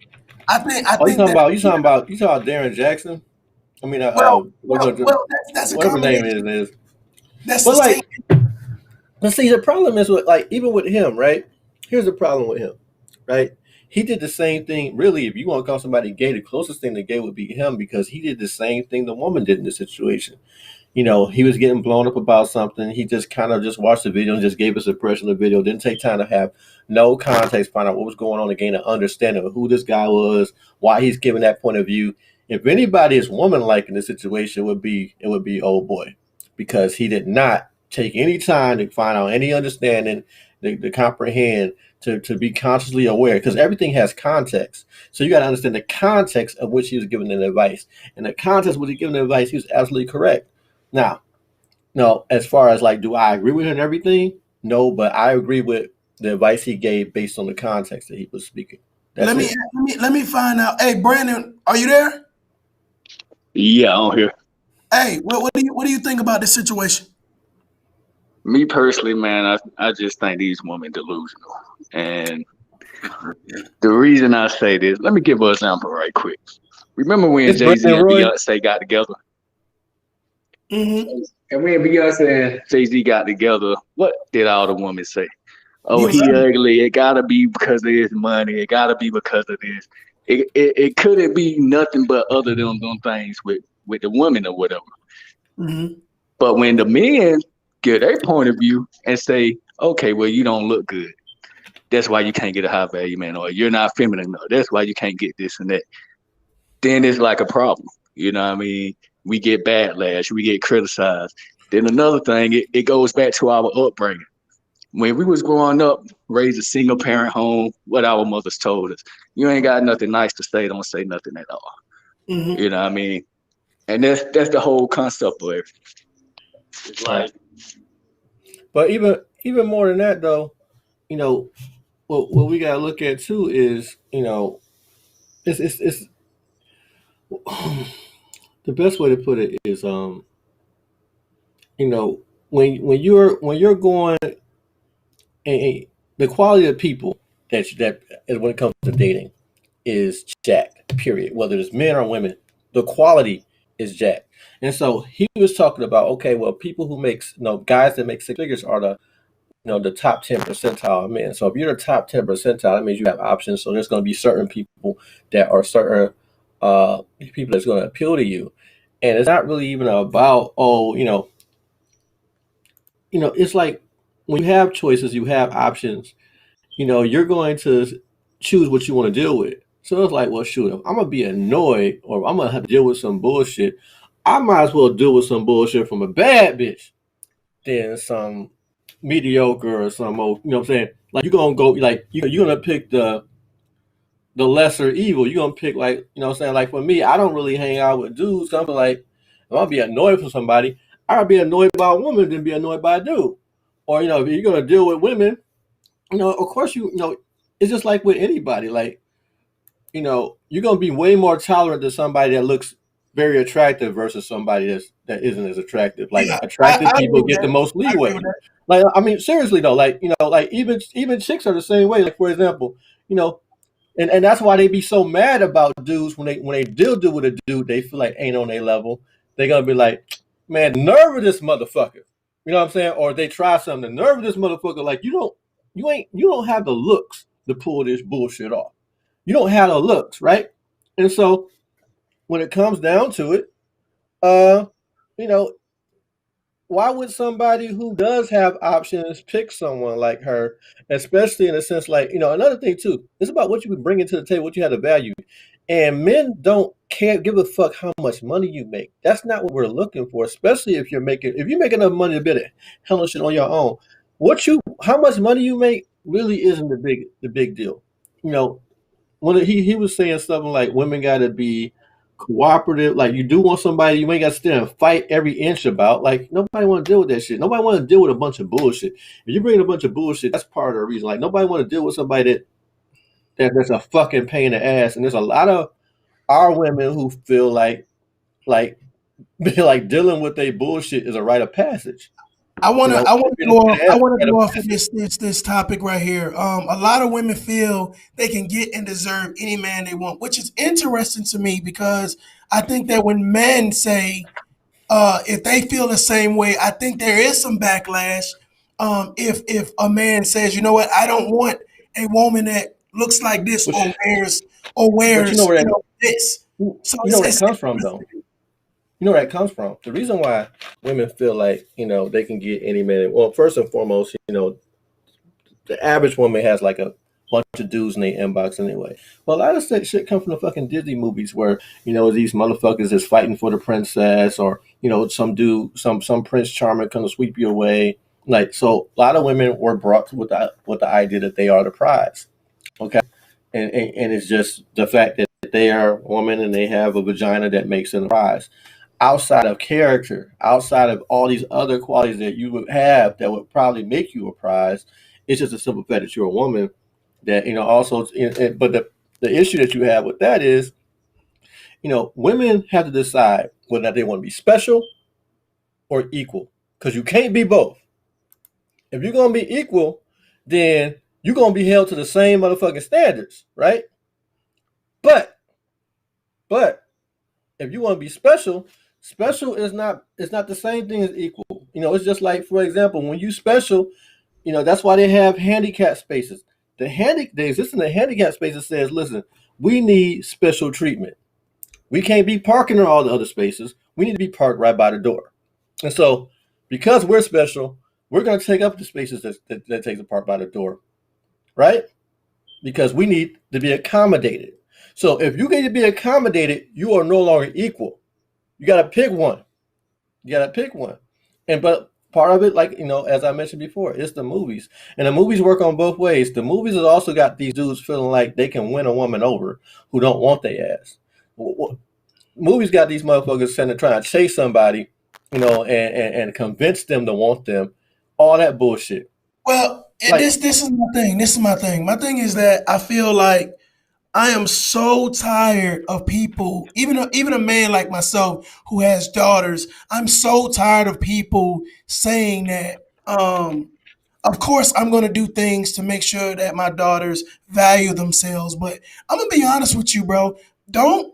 I think You talking that about Derrick Jaxn? I mean, that's a whatever name combination. is. That's the But same. but see, the problem is with like even with him, right? Here's the problem with him, right? He did the same thing. Really, if you want to call somebody gay, the closest thing to gay would be him because he did the same thing the woman did in this situation. He was getting blown up about something. He just kind of just watched the video and just gave us an impression of the video. Didn't take time to have no context, find out what was going on, to gain an understanding of who this guy was, why he's giving that point of view. If anybody is woman-like in this situation, it would be old boy, because he did not take any time to find out any understanding, to comprehend, to be consciously aware, because everything has context. So you got to understand the context of which he was giving the advice. And the context of which he was giving the advice, he was absolutely correct. Now, no, as far as like, do I agree with him and everything? No, but I agree with the advice he gave based on the context that he was speaking. Let me find out. Hey, Brandon, are you there? Yeah, I'm here. Hey, what do you think about this situation? Me personally, man, I just think these women delusional. And the reason I say this, let me give an example right quick. Remember when Jay-Z and Beyonce got together? Mm-hmm. And when Beyonce and Jay-Z got together, what did all the women say? Oh, He he ugly. It gotta be because of his money. It gotta be because of this. It couldn't be nothing but other than them things with the women or whatever. Mm-hmm. But when the men get their point of view and say, okay, well, you don't look good. That's why you can't get a high value man, or you're not feminine enough. That's why you can't get this and that. Then it's like a problem. You know what I mean? We get backlash, we get criticized. Then another thing, it goes back to our upbringing. When we was growing up, raised a single parent home, what our mothers told us, you ain't got nothing nice to say, don't say nothing at all. Mm-hmm. You know what I mean? And that's the whole concept of it. It's like, but even more than that though, what we gotta look at too is, it's the best way to put it is, when you're going, and the quality of people that when it comes to dating is jacked, period. Whether it's men or women, the quality is jacked. And so he was talking about, okay, well, people who guys that make six figures are the top 10 percentile of men. So if you're the top 10 percentile, that means you have options. So there's going to be certain people that are certain people that's going to appeal to you. And it's not really even about, it's like when you have choices, you have options, you're going to choose what you want to deal with. So it's like, well, shoot, if I'm going to be annoyed or I'm going to have to deal with some bullshit, I might as well deal with some bullshit from a bad bitch than some mediocre or some old, you know what I'm saying? Like, you're going to go, like, you're going to pick the lesser evil. You're going to pick, like, you know what I'm saying? Like, for me, I don't really hang out with dudes. So I'm like, if I'll be annoyed for somebody, I'd be annoyed by a woman than be annoyed by a dude. Or, if you're going to deal with women, of course, it's just like with anybody. Like, you're going to be way more tolerant to somebody that looks very attractive versus somebody that isn't as attractive. Like, attractive people get the most leeway. Like, I mean, seriously though, like, like even chicks are the same way. Like, for example, and that's why they be so mad about dudes when they deal with a dude they feel like ain't on their level. They're gonna be like, man, the nerve of this motherfucker. You know what I'm saying? Or they try something, the nerve of this motherfucker. Like, you don't have the looks to pull this bullshit off. You don't have the looks, right? And so when it comes down to it, why would somebody who does have options pick someone like her, especially in a sense like, another thing too, it's about what you would bring into the table, what you have to value. And men don't give a fuck how much money you make. That's not what we're looking for, especially if you make enough money to be able to handle shit on your own. How much money you make really isn't the big deal. You know, when he was saying something like women got to be cooperative. Like, you do want somebody you ain't got to stand and fight every inch about. Like, nobody want to deal with that shit. Nobody want to deal with a bunch of bullshit. If you bring a bunch of bullshit, that's part of the reason. Like, nobody want to deal with somebody that's a fucking pain in the ass. And there's a lot of our women who feel like like dealing with their bullshit is a rite of passage. I want You know, to go off. I want to rite go of off of passage. this topic right here. A lot of women feel they can get and deserve any man they want, which is interesting to me because I think that when men say if they feel the same way, I think there is some backlash. If a man says, you know what, I don't want a woman that looks like this But, or but you know wears where that this. So you know where that comes from though. You know where that comes from. The reason why women feel like, they can get any man. Well, first and foremost, the average woman has like a bunch of dudes in their inbox anyway. But a lot of shit comes from the fucking Disney movies where, these motherfuckers is fighting for the princess, or, some dude, some Prince Charming come to sweep you away. Like, so a lot of women were brought with the idea that they are the prize. Okay. And it's just the fact that they are a woman and they have a vagina that makes them a prize. Outside of character, outside of all these other qualities that you would have that would probably make you a prize, it's just a simple fact that you're a woman. That also, but the issue that you have with that is, women have to decide whether or not they want to be special or equal, because you can't be both. If you're gonna be equal, then you're gonna be held to the same motherfucking standards, right? But if you want to be special, special is not the same thing as equal. It's just like, for example, when you special, that's why they have handicap spaces. The existence of handicap spaces says, listen, we need special treatment. We can't be parking in all the other spaces. We need to be parked right by the door. And so, because we're special, we're going to take up the spaces that takes a park by the door, right? Because we need to be accommodated. So if you get to be accommodated, you are no longer equal. You got to pick one. But part of it, like, as I mentioned before, it's the movies. And the movies work on both ways. The movies have also got these dudes feeling like they can win a woman over who don't want their ass. Movies got these motherfuckers sitting there trying to chase somebody, and convince them to want them. All that bullshit. Well, Like, this is my thing. This is my thing. My thing is that I feel like I am so tired of people, even a man like myself who has daughters. I'm so tired of people saying that. Of course, I'm going to do things to make sure that my daughters value themselves. But I'm gonna be honest with you, bro. Don't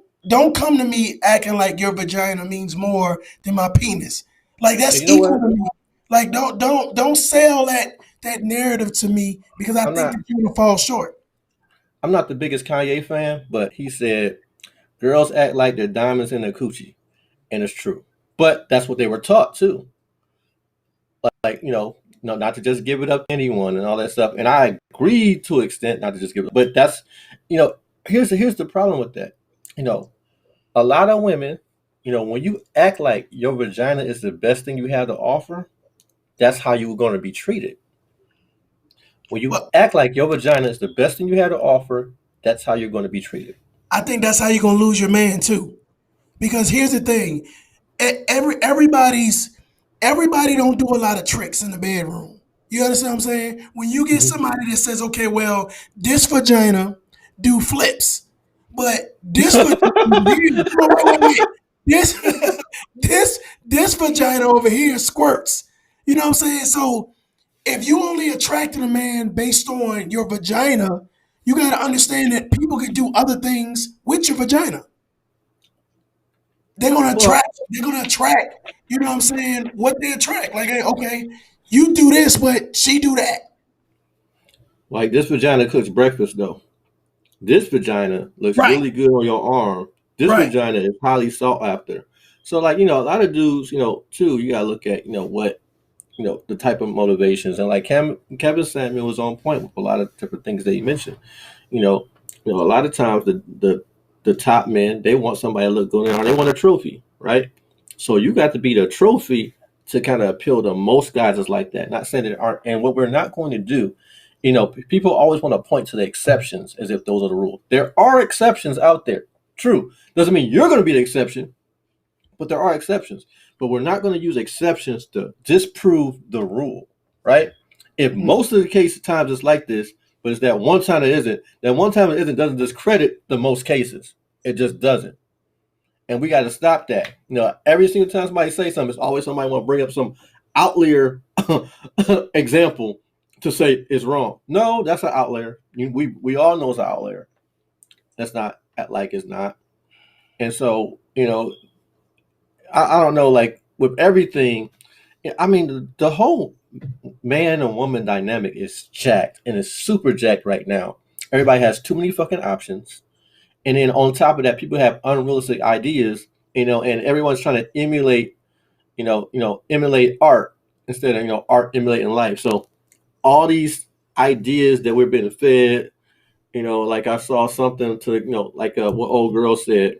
come to me acting like your vagina means more than my penis. Like, that's you know equal what? to me. Like, don't sell that narrative to me, because I I'm think not that you're gonna fall short. I'm not the biggest Kanye fan, but he said girls act like they're diamonds in their coochie, and it's true. But that's what they were taught too. Like, not to just give it up to anyone and all that stuff. And I agree to an extent not to just give it up. But that's, here's the problem with that. A lot of women, when you act like your vagina is the best thing you have to offer, that's how you're going to be treated. When you Well, act like your vagina is the best thing you have to offer, that's how you're going to be treated. I think that's how you're gonna lose your man too. Because here's the thing: everybody don't do a lot of tricks in the bedroom. You understand what I'm saying? When you get Mhm. somebody that says, "Okay, well, this vagina do flips, but this vagina over here, no, wait, this this vagina over here squirts." You know what I'm saying? So if you only attracted a man based on your vagina, you got to understand that people can do other things with your vagina. They're gonna Well, attract. They're gonna attract. You know what I'm saying? What they attract. Like, hey, okay, you do this, but she do that. like, this vagina cooks breakfast though. This vagina looks Right. really good on your arm. This Right. vagina is highly sought after. So, like, a lot of dudes, too, you gotta look at, what, the type of motivations. And like Kevin Samuel was on point with a lot of different things that he mentioned. You know, a lot of times the the top men, they want somebody to look good, or they want a trophy, right? So you got to be the trophy to kind of appeal to most guys is like that. Not saying that aren't, and what we're not going to do, people always want to point to the exceptions as if those are the rules. There are exceptions out there. True. Doesn't mean you're going to be the exception, but there are exceptions. But we're not going to use exceptions to disprove the rule, right? If most of the times it's like this, but it's that one time it isn't, that one time it isn't doesn't discredit the most cases. It just doesn't. And we got to stop that. Every single time somebody say something, it's always somebody want to bring up some outlier example to say it's wrong. No, that's an outlier. We all know it's an outlier. That's not like it's not. And so, I don't know, like with everything, I mean, the whole man and woman dynamic is jacked, and it's super jacked right now. Everybody has too many fucking options. And then on top of that, people have unrealistic ideas, and everyone's trying to emulate, emulate art instead of, art emulating life. So all these ideas that we're being fed, like I saw something to, like what old girl said,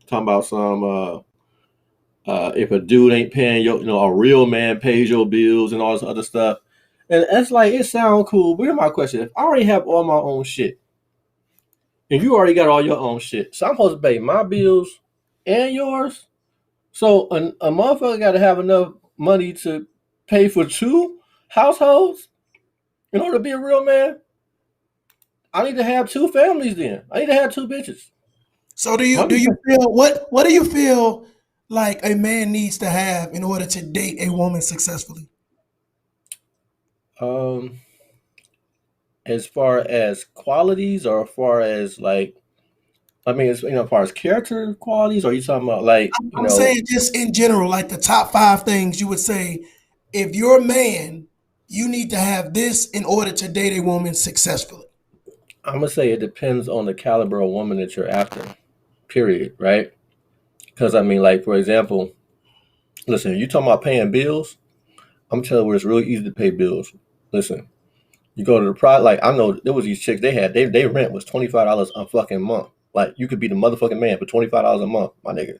talking about some, if a dude ain't paying your, a real man pays your bills and all this other stuff. And it's like, it sounds cool. But here's my question. If I already have all my own shit, and you already got all your own shit, so I'm supposed to pay my bills and yours. So a motherfucker got to have enough money to pay for 2 households in order to be a real man. I need to have 2 families then. I need to have 2 bitches. So do you feel what do you feel like a man needs to have in order to date a woman successfully? As far as qualities, or as far as like, I mean, as far as character qualities, or are you talking about like? I'm saying just in general, like the top 5 things you would say, if you're a man, you need to have this in order to date a woman successfully. I'm gonna say it depends on the caliber of woman that you're after. Period. Right? Because I mean, like for example, listen, you talking about paying bills? I'm telling you, where it's really easy to pay bills. Listen. You go to the product, like I know there was these chicks, they rent was $25 a fucking month. Like you could be the motherfucking man for $25 a month, my nigga.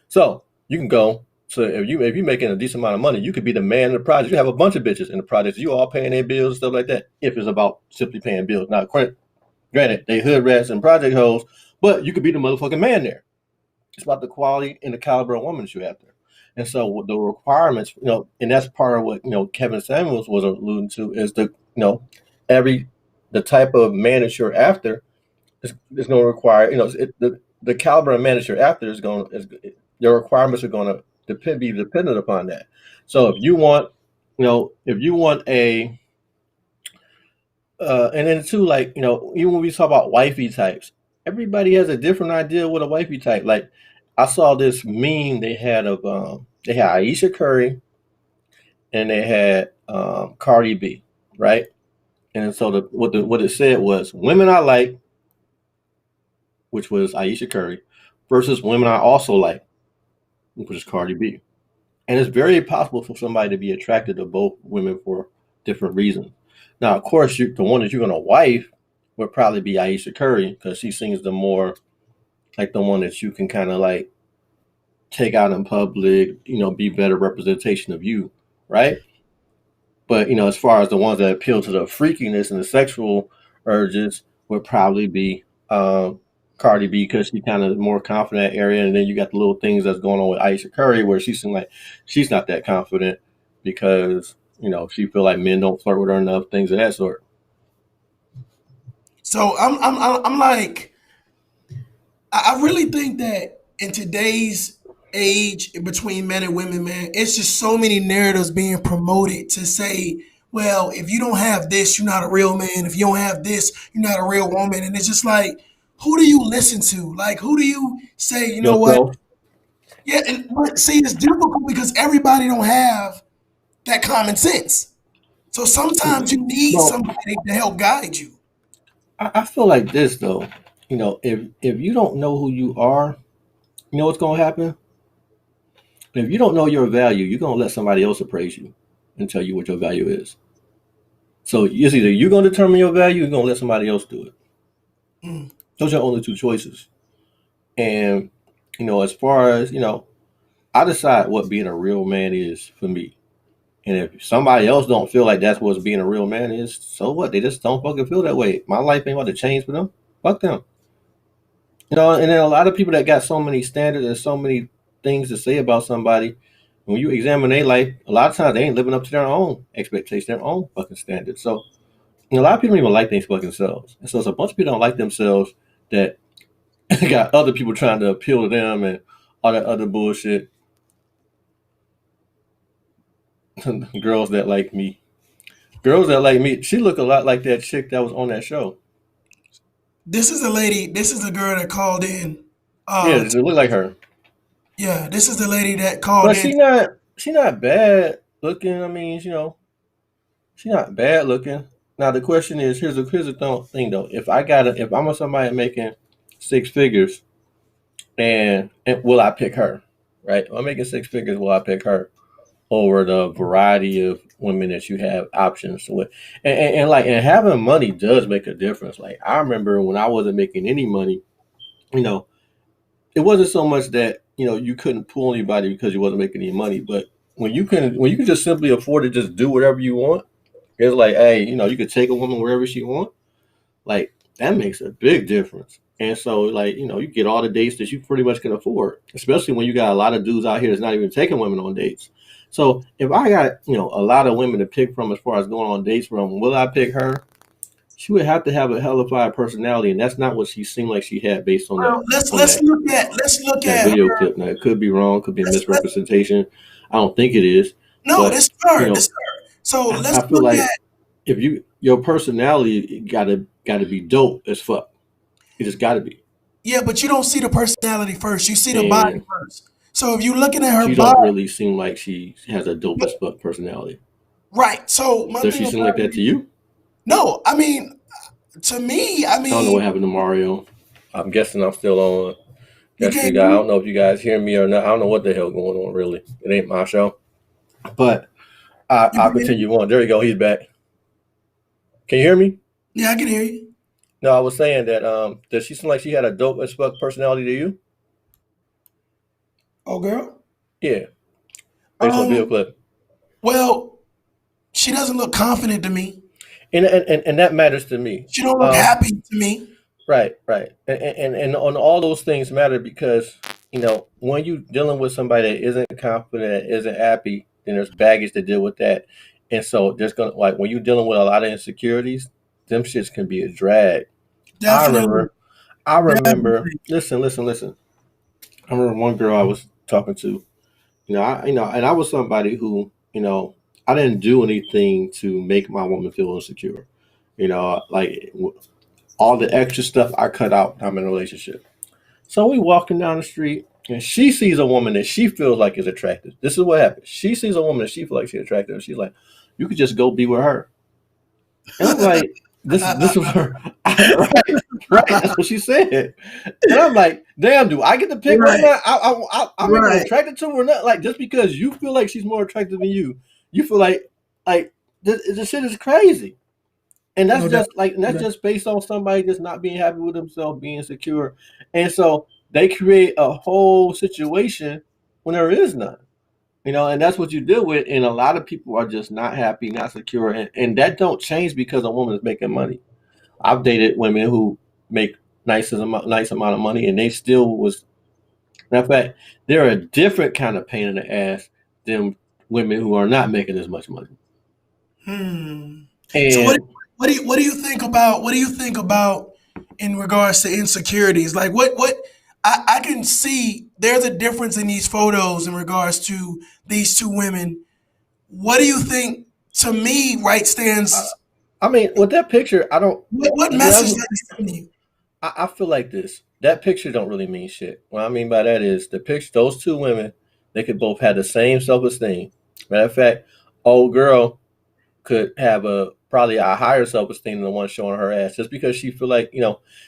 So you can go. So if you're making a decent amount of money, you could be the man in the project. You have a bunch of bitches in the project. You all paying their bills and stuff like that. If it's about simply paying bills. Now, granted, they hood rats and project hoes, but you could be the motherfucking man there. It's about the quality and the caliber of woman that you have there. And so the requirements, and that's part of what, Kevin Samuels was alluding to is the, the type of man that you're after is going to require, the caliber of man that you're after your requirements are going to be dependent upon that. So if you want, a, and then too, like, even when we talk about wifey types, everybody has a different idea what a wifey type. Like I saw this meme they had Aisha Curry and they had Cardi B, right? And so what it said was women I like, which was Aisha Curry, versus women I also like, which is Cardi B. And it's very possible for somebody to be attracted to both women for different reasons. Now, of course, the one that you're going to wife would probably be Aisha Curry because she seems the more like the one that you can kind of like take out in public, be better representation of you, right? But, as far as the ones that appeal to the freakiness and the sexual urges would probably be Cardi B because she's kind of more confident in that area. And then you got the little things that's going on with Aisha Curry where she seems like she's not that confident because, she feel like men don't flirt with her enough, things of that sort. So I'm like, I really think that in today's age between men and women, man, it's just so many narratives being promoted to say, well, if you don't have this, you're not a real man. If you don't have this, you're not a real woman. And it's just like, who do you listen to? Like, who do you say, you know what? Yeah, but see, it's difficult because everybody don't have that common sense. So sometimes you need somebody to help guide you. I feel like this though, if you don't know who you are, you know what's going to happen? If you don't know your value, you're going to let somebody else appraise you and tell you what your value is. So it's either you're going to determine your value or you're going to let somebody else do it. Those are your only 2 choices. And, as far as, I decide what being a real man is for me. And if somebody else don't feel like that's what being a real man is, so what? They just don't fucking feel that way. My life ain't about to change for them. Fuck them. And then a lot of people that got so many standards and so many things to say about somebody, when you examine their life, a lot of times they ain't living up to their own expectations, their own fucking standards. So a lot of people don't even like things fucking themselves. And so it's a bunch of people don't like themselves that got other people trying to appeal to them and all that other bullshit. Girls that like me. Girls that like me. She look a lot like that chick that was on that show. This is the lady. This is the girl that called in. Yeah, it look like her. Yeah, this is the lady that called But in. she not bad looking. I mean, she not bad looking. Now the question is, here's the thing though. If I'm somebody making 6 figures, and will I pick her? Right? If I'm making 6 figures, will I pick her over the variety of women that you have options with? And having money does make a difference. Like I remember when I wasn't making any money, it wasn't so much that you couldn't pull anybody because you wasn't making any money, but when you can just simply afford to just do whatever you want, it's like, hey, you could take a woman wherever she want. Like that makes a big difference. And so, like, you get all the dates that you pretty much can afford, especially when you got a lot of dudes out here that's not even taking women on dates. So if I got, a lot of women to pick from as far as going on dates from, will I pick her? She would have to have a hellified personality, and that's not what she seemed like she had based on that. Let's look at video her. clip. Now it could be wrong, could be a misrepresentation. I don't think it is. No, but, it's her. It's her. So let's I feel look like at if your personality gotta be dope as fuck. It just gotta be. Yeah, but you don't see the personality first. You see the And body first. So if you're looking at her she body, don't really seem like she has a dope as fuck personality. right? So Does she seem like that to you? No, I mean, to me, I don't know what happened to Mario. I'm guessing I'm still on. I don't know if you guys hear me or not. I don't know what the hell going on, really. It ain't my show. But I'll continue on. There you go. He's back. Can you hear me? Yeah, I can hear you. No, I was saying that does she seem like she had a dope as fuck personality to you? Oh, girl? Yeah. Based on video clip. Well, she doesn't look confident to me. And that matters to me. She don't look happy to me. Right. And on all those things matter because, when you're dealing with somebody that isn't confident, that isn't happy, then there's baggage to deal with that. And so there's when you're dealing with a lot of insecurities, them shits can be a drag. Definitely. I remember. Listen. I remember one girl I was talking to. And I was somebody who, I didn't do anything to make my woman feel insecure. Like all the extra stuff I cut out. I'm in a relationship. So we walking down the street, and she sees a woman that she feels like is attractive. This is what happens. She sees a woman that she feels like she's attractive, and she's like, "You could just go be with her." And I'm like, "This is her." Right. That's what she said. And I'm like, "Damn, do I get to pick right now? I'm even attracted to her or not? Like just because you feel like she's more attractive than you feel like this shit is crazy." And that's just based on somebody just not being happy with themselves, being insecure. And so they create a whole situation when there is none. And that's what you deal with. And a lot of people are just not happy, not secure. And that don't change because a woman is making money. I've dated women who make nice amount of money and they still was. Matter of fact, they're a different kind of pain in the ass than women who are not making as much money. And so what do you think about in regards to insecurities? Like what I can see there's a difference in these photos in regards to these two women. What do you think to me stands? I mean, with that picture, I don't. What message does it send you? I feel like this. That picture don't really mean shit. What I mean by that is the picture. Those two women, they could both have the same self-esteem. Matter of fact, old girl could have probably a higher self-esteem than the one showing her ass, just because she feel like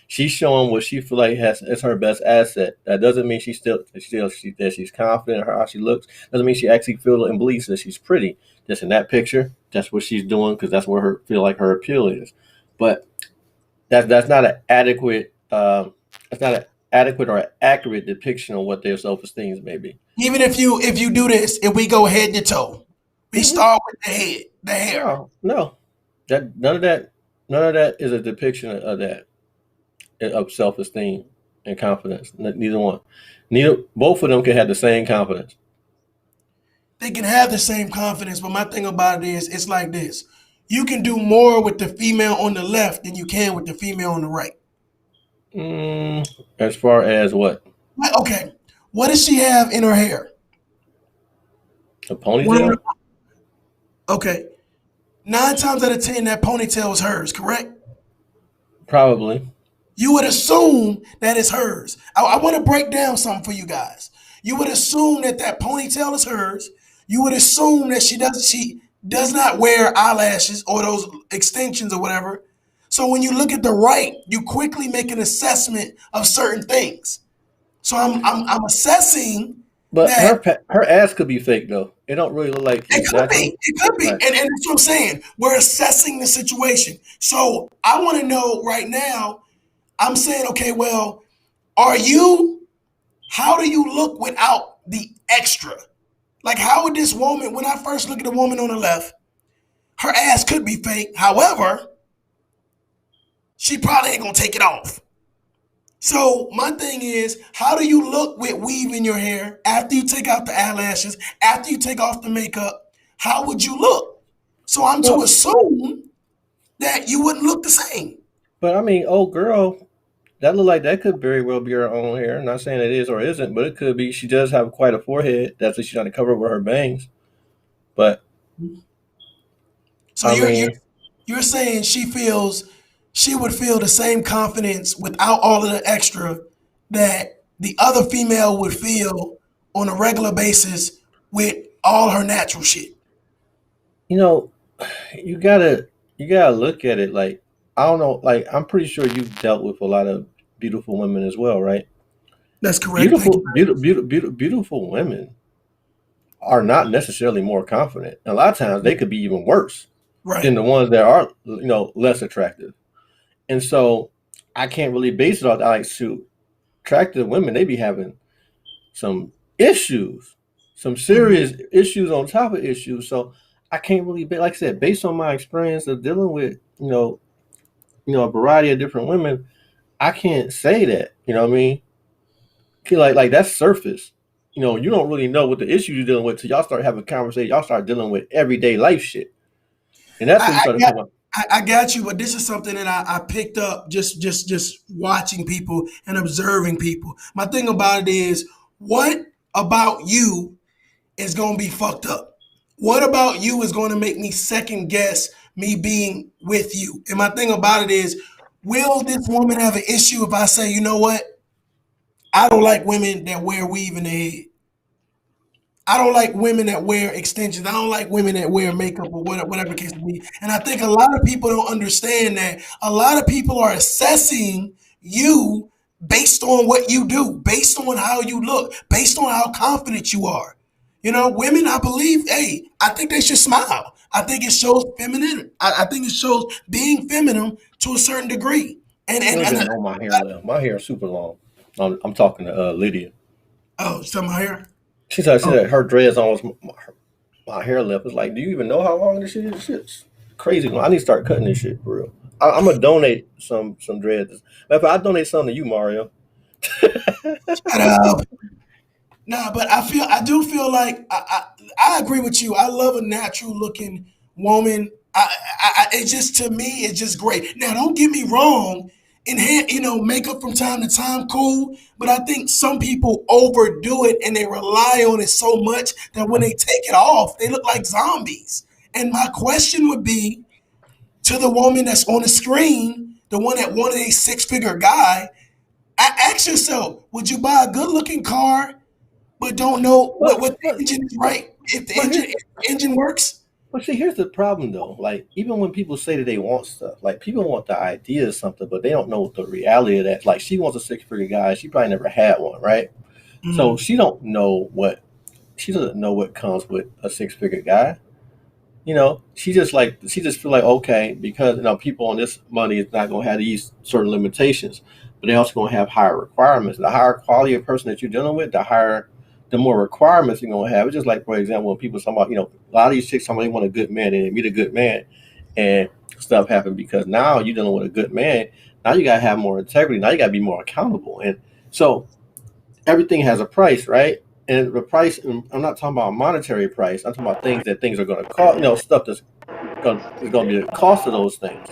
she's showing what she feel like is her best asset. That doesn't mean that she's confident in how she looks. Doesn't mean she actually feels and believes that she's pretty. Just in that picture, that's what she's doing because that's where her appeal is. But that's not an adequate. That's not an adequate or accurate depiction of what their self-esteem may be. Even if you do this, if we go head to toe, we start with the head, the hair. No, that none of that is a depiction of that, of self-esteem and confidence. Neither one. Both of them can have the same confidence. They can have the same confidence, but my thing about it is, it's like this: you can do more with the female on the left than you can with the female on the right. As far as what? Okay, what does she have in her hair? A ponytail? Okay, 9 times out of 10, that ponytail is hers, correct? Probably. You would assume that it's hers. I want to break down something for you guys. You would assume that ponytail is hers. You would assume that she does not wear eyelashes or those extensions or whatever. So when you look at the right, you quickly make an assessment of certain things. So I'm assessing. But her ass could be fake though. It don't really look like it could be. It could be. Right. And that's what I'm saying. We're assessing the situation. So I want to know right now. I'm saying, okay, well, how do you look without the extra? Like, how would this woman, when I first look at the woman on the left, her ass could be fake. However, she probably ain't gonna take it off. So my thing is, how do you look with weave in your hair after you take out the eyelashes, after you take off the makeup? How would you look? So I'm to assume that you wouldn't look the same. But I mean, old girl, that look like that could very well be her own hair. I'm not saying it is or isn't, but it could be. She does have quite a forehead. That's what she's trying to cover with her bangs. But so you're saying she would feel the same confidence without all of the extra that the other female would feel on a regular basis with all her natural shit. You know, you gotta look at it like, I don't know, like I'm pretty sure you've dealt with a lot of beautiful women as well, right? That's correct. Beautiful women are not necessarily more confident. And a lot of times they could be even worse than the ones that are, less attractive. And so I can't really base it on like, shoot, attractive women, they be having some issues, some serious issues on top of issues. So I can't really, like I said, based on my experience of dealing with, a variety of different women, I can't say that, you know what I mean? Like that's surface. You don't really know what the issues you're dealing with till y'all start having conversations. Y'all start dealing with everyday life shit. And that's what you start to come up. I got you, but this is something that I picked up just watching people and observing people. My thing about it is, what about you is going to be fucked up? What about you is going to make me second guess me being with you? And my thing about it is, will this woman have an issue if I say, you know what? I don't like women that wear weave in their head. I don't like women that wear extensions. I don't like women that wear makeup or whatever case may be. And I think a lot of people don't understand that. A lot of people are assessing you based on what you do, based on how you look, based on how confident you are. Women, I believe, I think they should smile. I think it shows feminine. I think it shows being feminine to a certain degree. And know my hair left. My hair is super long. I'm talking to Lydia. Oh, so my hair? She said her dreads almost my hair left. It's like, do you even know how long this shit is? This shit's crazy. I need to start cutting this shit for real. I'm gonna donate some dreads. I donate some to you, Mario. Shut up. Nah, but I do feel like I agree with you. I love a natural looking woman. It's just, to me, it's just great. Now, don't get me wrong. Makeup from time to time, cool. But I think some people overdo it and they rely on it so much that when they take it off, they look like zombies. And my question would be to the woman that's on the screen, the one that wanted a 6-figure guy, ask yourself, would you buy a good looking car but don't know what the engine is right? If the engine works? But see, here's the problem though. Like, even when people say that they want stuff, like people want the idea of something, but they don't know the reality of that. Like, she wants a 6-figure guy. She probably never had one, right? Mm-hmm. So she doesn't know what comes with a 6-figure guy. she just feel like, okay, because people on this money is not going to have these certain limitations, but they also going to have higher requirements. The higher quality of person that you're dealing with, the more requirements you're going to have. It's just like, for example, when people talk about, a lot of these chicks, somebody want a good man and they meet a good man and stuff happen because now you're dealing with a good man. Now you got to have more integrity. Now you got to be more accountable. And so everything has a price, right? And the price, and I'm not talking about a monetary price. I'm talking about things are going to cost, stuff that's going to be the cost of those things.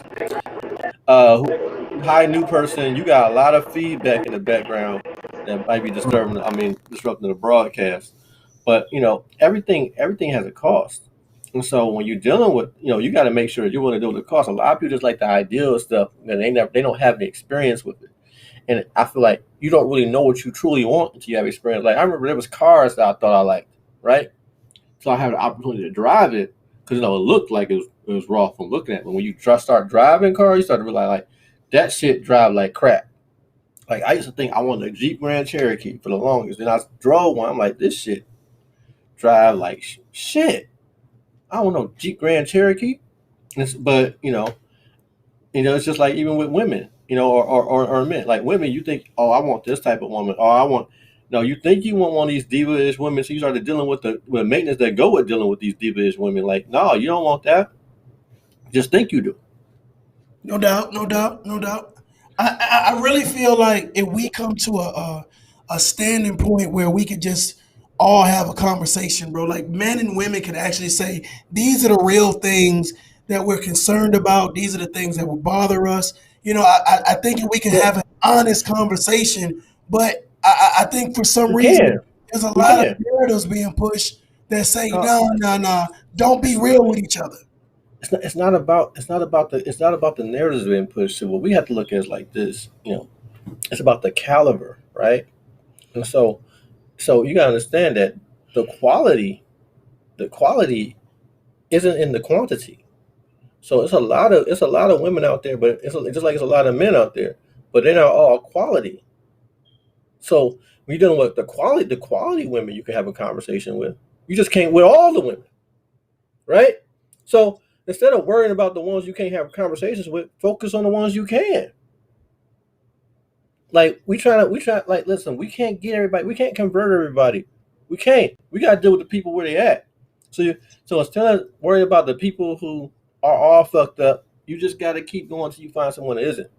Hi, new person. You got a lot of feedback in the background that might be disrupting the broadcast. But everything has a cost, and so when you're dealing with, you got to make sure that you're willing to deal with the cost. A lot of people just like the ideal stuff, and they don't have the experience with it. And I feel like you don't really know what you truly want until you have experience. Like I remember there was cars that I thought I liked, right? So I had the opportunity to drive it because it looked like it was raw from looking at it. But when you start driving cars, you start to realize like that shit drive like crap. Like I used to think I wanted a Jeep Grand Cherokee for the longest. Then I drove one. I'm like, this shit drive like shit. I don't know Jeep Grand Cherokee, but it's just like even with women, or men. Like women, you think, oh, I want this type of woman. No, you think you want one of these diva-ish women, so you started dealing with the maintenance that go with dealing with these diva-ish women. Like, no, you don't want that. Just think you do. No doubt, no doubt, no doubt. I really feel like if we come to a standing point where we could just all have a conversation, bro, like men and women could actually say, these are the real things that we're concerned about. These are the things that will bother us. I think if we can have an honest conversation, but I think for some reason there's a lot of narratives being pushed that say, no, don't be real with each other. It's not about the narratives being pushed. So what we have to look at is like this, it's about the caliber, right? And so you gotta understand that the quality isn't in the quantity. So it's a lot of women out there, but it's just like it's a lot of men out there, but they're not all quality. So when you're dealing with the quality women you can have a conversation with, you just can't with all the women, right? So instead of worrying about the ones you can't have conversations with, focus on the ones you can. Like we try like, listen, we can't get everybody, we can't convert everybody. We can't. We gotta deal with the people where they at. So instead of worrying about the people who are all fucked up, you just gotta keep going until you find someone that isn't.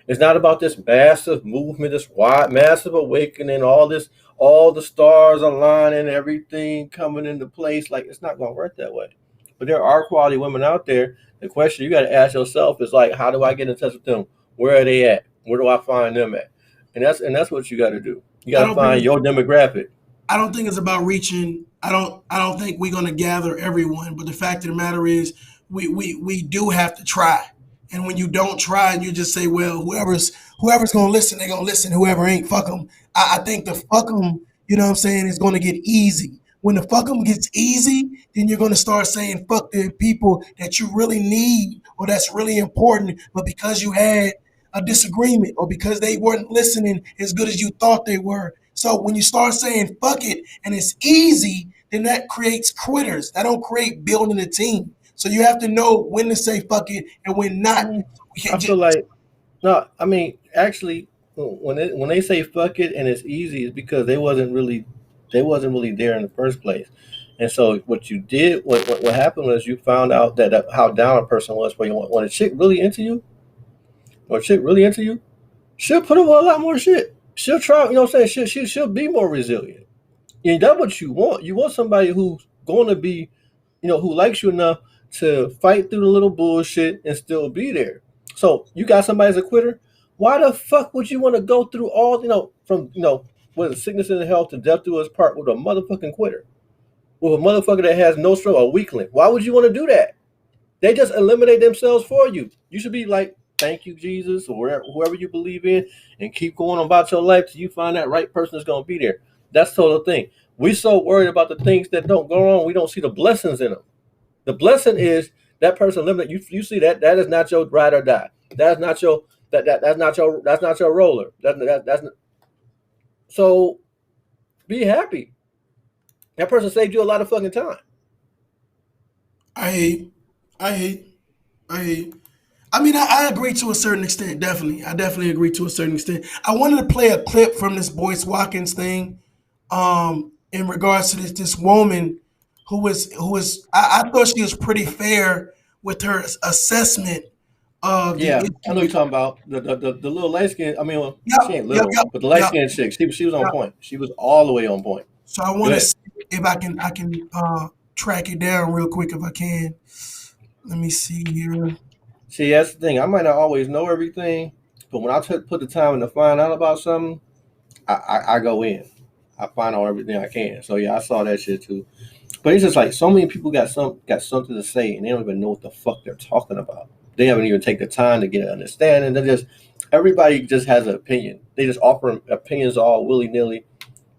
It's not about this massive movement, this wide, massive awakening, all the stars aligning, everything coming into place. Like, it's not gonna work that way. But there are quality women out there. The question you got to ask yourself is like, how do I get in touch with them? Where are they at? Where do I find them at? And that's what you got to do. You got to find your demographic. I don't think it's about reaching. I don't think we're going to gather everyone. But the fact of the matter is, we do have to try. And when you don't try and you just say, well, whoever's going to listen, they're going to listen. Whoever ain't, fuck them. I think the fuck them, you know what I'm saying, is going to get easy. When the fuck them gets easy, then you're going to start saying fuck the people that you really need or that's really important, but because you had a disagreement or because they weren't listening as good as you thought they were. So when you start saying fuck it and it's easy, then that creates quitters. That don't create building a team. So you have to know when to say fuck it and when not. I feel like, no, I mean, actually, when they say fuck it and it's easy, it's because they wasn't really there in the first place. And so what you did, what happened was you found out that how down a person was. When a chick really into you, she'll put up with a lot more shit. She'll try, you know what I'm saying? She'll be more resilient. And that's what you want. You want somebody who's going to be, who likes you enough to fight through the little bullshit and still be there. So you got somebody as a quitter. Why the fuck would you want to go through all, from with sickness and health to death do us part with a motherfucking quitter? With a motherfucker that has no struggle, a weakling. Why would you want to do that? They just eliminate themselves for you. You should be like, thank you, Jesus, or whoever you believe in, and keep going about your life till you find that right person that's going to be there. That's the total thing. We're so worried about the things that don't go on, we don't see the blessings in them. The blessing is that person eliminated. You see that is not your ride or die. That's not your that's not your roller. That's not. So be happy. That person saved you a lot of fucking time. I hate. I hate. I hate. I mean, I agree to a certain extent. Definitely, I definitely agree to a certain extent. I wanted to play a clip from this Boyce Watkins thing, in regards to this woman who was. I thought she was pretty fair with her assessment of the Yeah, I know issue. you're talking about the little light skin. I mean, well, she Yep, ain't yep, little, yep, but the light yep, skinned chick, she was on yep. point. She was all the way on point. So I want to Good. see if I can track it down real quick if I can. Let me see here. See, that's the thing. I might not always know everything, but when I put the time in to find out about something, I go in. I find out everything I can. So yeah, I saw that shit too. But it's just like so many people got something to say and they don't even know what the fuck they're talking about. They haven't even taken the time to get an understanding. They just everybody just has an opinion. They just offer opinions all willy nilly.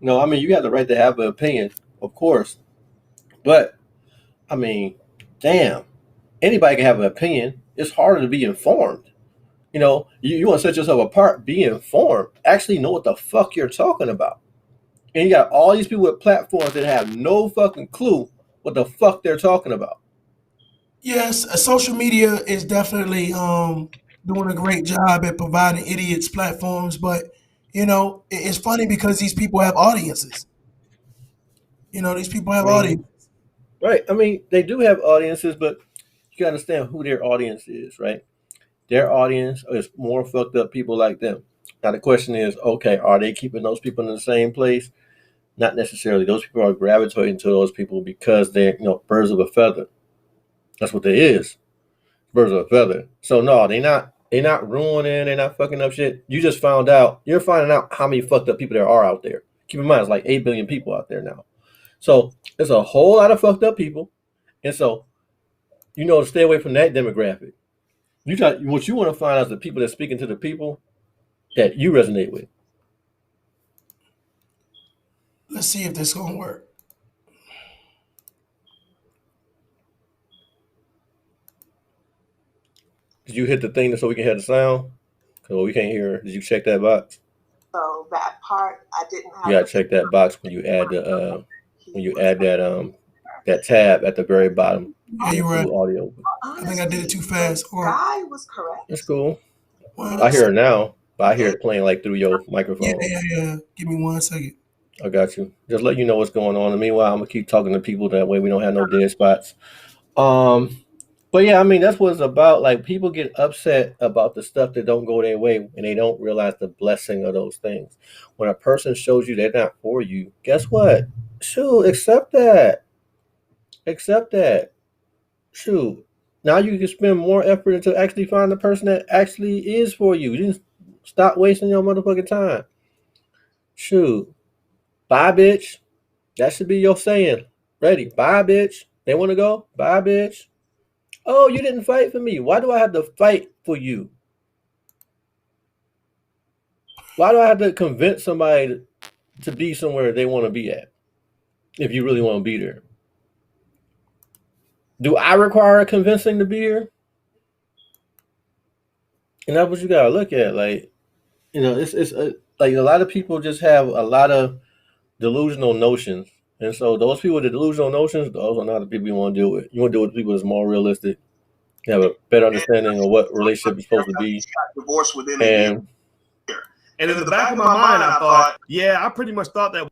No, I mean you have the right to have an opinion, of course. But I mean, damn, anybody can have an opinion. It's harder to be informed. You want to set yourself apart, be informed, actually know what the fuck you're talking about. And you got all these people with platforms that have no fucking clue what the fuck they're talking about. Yes, social media is definitely doing a great job at providing idiots platforms, but it's funny because these people have audiences. These people I have mean, audience. right. I mean, they do have audiences, but you gotta understand who their audience is, right? Their audience is more fucked up people like them. Now the question is, okay, are they keeping those people in the same place? Not necessarily. Those people are gravitating to those people because they're, birds of a feather. That's what they is. Birds of a feather. So no, they're not ruining, they're not fucking up shit. You're finding out how many fucked up people there are out there. Keep in mind it's like 8 billion people out there now. So there's a whole lot of fucked up people. And so, to stay away from that demographic. What you want to find out is the people that speaking to the people that you resonate with. Let's see if this is gonna work. Did you hit the thing so we can hear the sound? Because we can't hear. Did you check that box? So that part I didn't have. You gotta check that box when you add that tab at the very bottom. Yeah, you're right. Include audio. I think I did it too fast. Guy was correct. That's cool. Well, I hear it now, but I hear it playing like through your microphone. Yeah. Give me 1 second. I got you. Just let you know what's going on. And meanwhile, I'm gonna keep talking to people. That way we don't have no dead spots. But yeah, I mean that's what it's about. Like people get upset about the stuff that don't go their way, and they don't realize the blessing of those things. When a person shows you they're not for you, guess what? Shoot, accept that. Accept that. Shoot. Now you can spend more effort to actually find the person that actually is for you. You just stop wasting your motherfucking time. Shoot. Bye, bitch. That should be your saying. Ready. Bye, bitch. They want to go? Bye, bitch. Oh, you didn't fight for me. Why do I have to fight for you? Why do I have to convince somebody to be somewhere they want to be at if you really want to be there? Do I require convincing to be here? And that's what you got to look at. Like, it's like a lot of people just have a lot of delusional notions. And so those people with the delusional notions, those are not the people you want to deal with. You want to deal with people that's more realistic, have a better understanding of what relationship is supposed to be. Divorced within a year. And in the back of my mind, I thought, yeah, I pretty much thought that.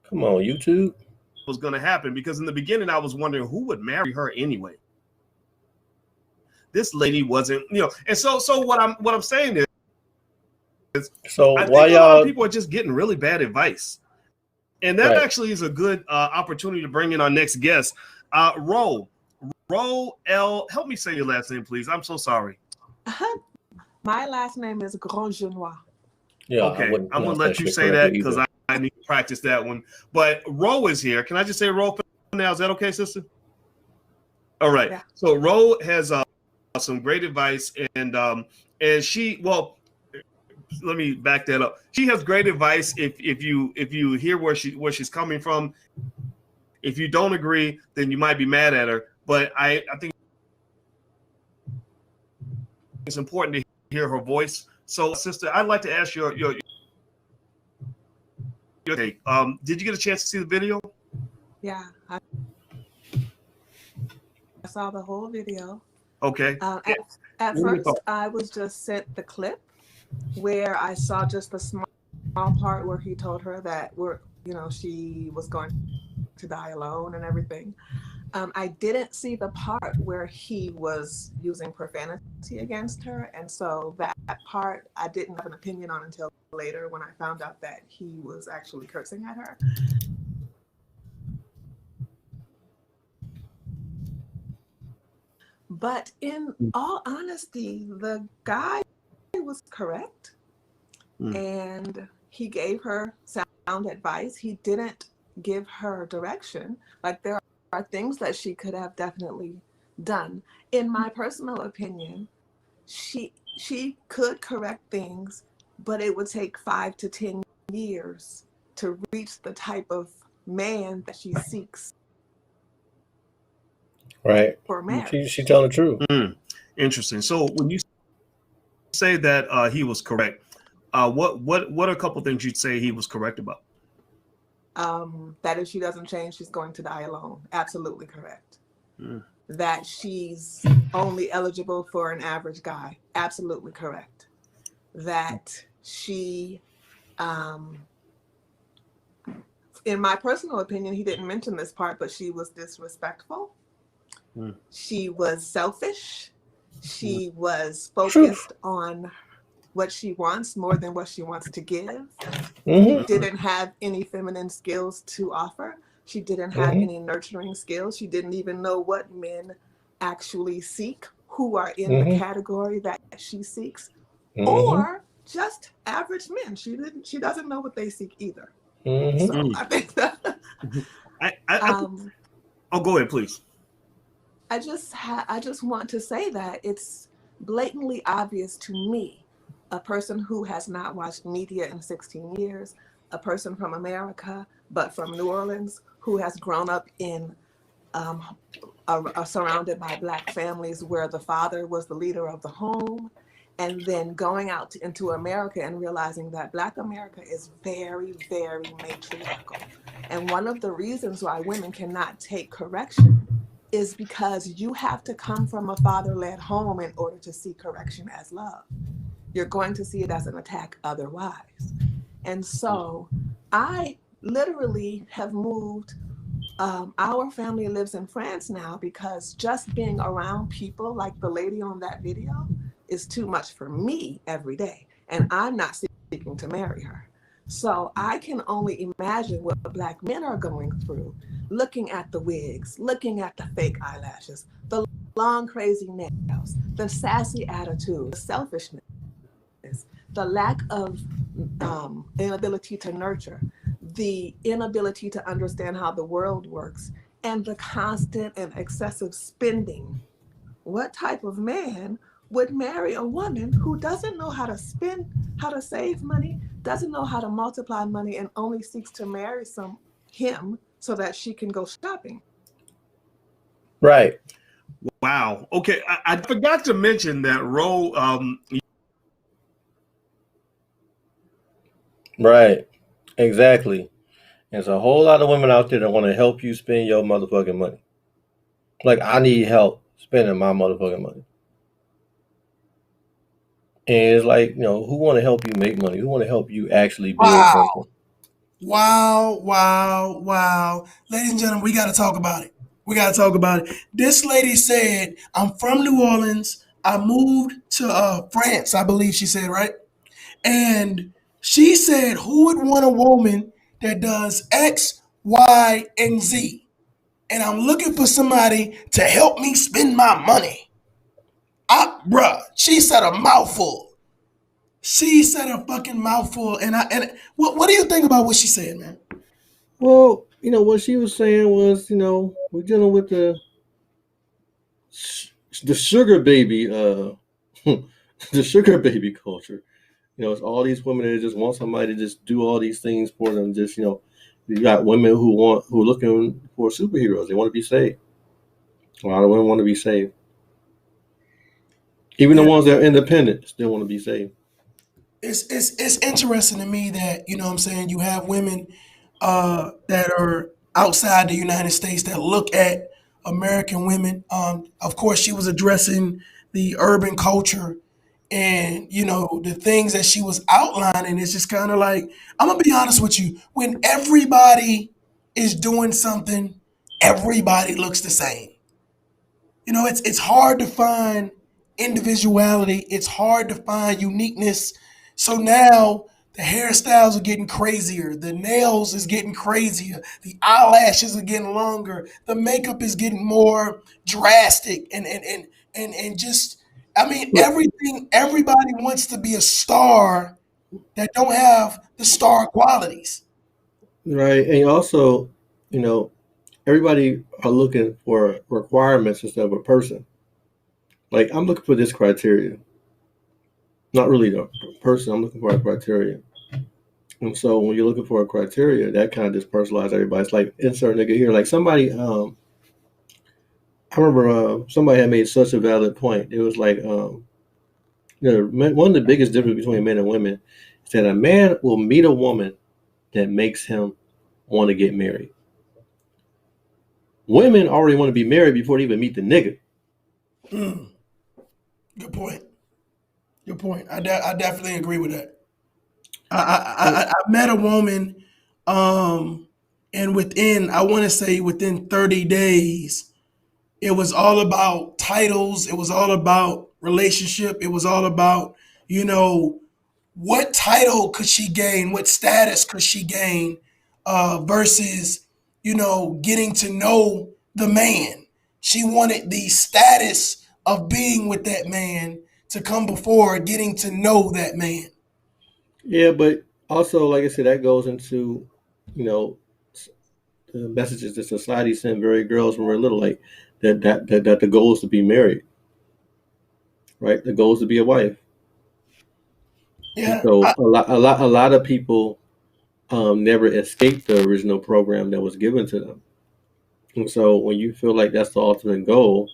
Come on, YouTube. Was going to happen because in the beginning, I was wondering who would marry her anyway. This lady wasn't, and so what I'm saying is, so I think why a lot of people are just getting really bad advice. And that actually is a good opportunity to bring in our next guest. Ro L. Help me say your last name, please. I'm so sorry. My last name is Grosgenois. Yeah, okay. I'm going to let you say that because I need to practice that one. But Ro is here. Can I just say Ro for now? Is that okay, sister? All right. Yeah. So Ro has some great advice. And she, well, let me back that up. She has great advice if you hear where she's coming from. If you don't agree, then you might be mad at her. But I think it's important to hear her voice. So, sister, I'd like to ask your take. Did you get a chance to see the video? Yeah, I saw the whole video. Okay. At first, I was just sent the clip where I saw just the small part where he told her that she was going to die alone and everything. I didn't see the part where he was using profanity against her, and so that part I didn't have an opinion on until later when I found out that he was actually cursing at her. But in all honesty, the guy was correct, and he gave her sound advice. He didn't give her direction. Like, there are things that she could have definitely done. In my personal opinion, she could correct things, but it would take 5 to 10 years to reach the type of man that she seeks. Right. For marriage. She telling the truth. Interesting. So when you say that he was correct, what are a couple things you'd say he was correct about? That if she doesn't change, she's going to die alone. Absolutely correct. That she's only eligible for an average guy. Absolutely correct. That she, in my personal opinion, he didn't mention this part, but she was disrespectful. She was selfish. She was focused on what she wants more than what she wants to give. She didn't have any feminine skills to offer. She didn't have any nurturing skills. She didn't even know what men actually seek, who are in the category that she seeks, or just average men. She doesn't know what they seek either. So I think that oh, go ahead, please. I just want to say that it's blatantly obvious to me, a person who has not watched media in 16 years, a person from America, but from New Orleans, who has grown up in surrounded by Black families where the father was the leader of the home, and then going out into America and realizing that Black America is very, very matriarchal. And one of the reasons why women cannot take correction is because you have to come from a father-led home in order to see correction as love. You're going to see it as an attack otherwise. And so I literally have moved. Our family lives in France now because just being around people like the lady on that video is too much for me every day. And I'm not seeking to marry her. So I can only imagine what Black men are going through, looking at the wigs, looking at the fake eyelashes, the long crazy nails, the sassy attitude, the selfishness, the lack of inability to nurture, the inability to understand how the world works, and the constant and excessive spending. What type of man would marry a woman who doesn't know how to spend, how to save money, doesn't know how to multiply money, and only seeks to marry him so that she can go shopping? Right. Wow. Okay. I forgot to mention that Ro. Right. Exactly. There's a whole lot of women out there that want to help you spend your motherfucking money. Like, I need help spending my motherfucking money. And it's like, who want to help you make money? Who want to help you actually build something? Wow. Ladies and gentlemen, we got to talk about it. This lady said, I'm from New Orleans. I moved to France, I believe she said, right? And she said, who would want a woman that does X, Y, and Z? And I'm looking for somebody to help me spend my money. Bruh, she said a mouthful. She said a fucking mouthful. And what do you think about what she said, man? Well, what she was saying was, we're dealing with the sugar baby, the sugar baby culture. It's all these women that just want somebody to just do all these things for them. Just, you got women who are looking for superheroes. They want to be saved. A lot of women want to be saved. Even the ones that are independent still want to be saved. It's interesting to me that, you know what I'm saying, you have women that are outside the United States that look at American women. Of course, she was addressing the urban culture and, you know, the things that she was outlining. It's just kind of like, I'm going to be honest with you. When everybody is doing something, everybody looks the same. You know, it's hard to find individuality. It's hard to find uniqueness. So now the hairstyles are getting crazier. The nails is getting crazier. The eyelashes are getting longer. The makeup is getting more drastic and just, I mean, everything. Everybody wants to be a star that don't have the star qualities. Right, and also, you know, everybody are looking for requirements instead of a person. Like, I'm looking for this criteria, not really the person. I'm looking for a criteria. And so when you're looking for a criteria, that kind of just personalizes everybody. It's like insert nigga here. Like somebody, I remember somebody had made such a valid point. It was like, you know, one of the biggest difference between men and women is that a man will meet a woman that makes him want to get married. Women already want to be married before they even meet the nigga. Good point. Good point. I definitely agree with that. I met a woman, and within, I want to say within 30 days, it was all about titles. It was all about relationship. It was all about, you know, what title could she gain? What status could she gain versus, you know, getting to know the man. She wanted the status of being with that man to come before getting to know that man. Yeah, but also, like I said, that goes into, you know, the messages that society sent very girls when we're little, like that the goal is to be married, right? The goal is to be a wife. Yeah. And so a lot of people never escaped the original program that was given to them. And so when you feel like that's the ultimate goal,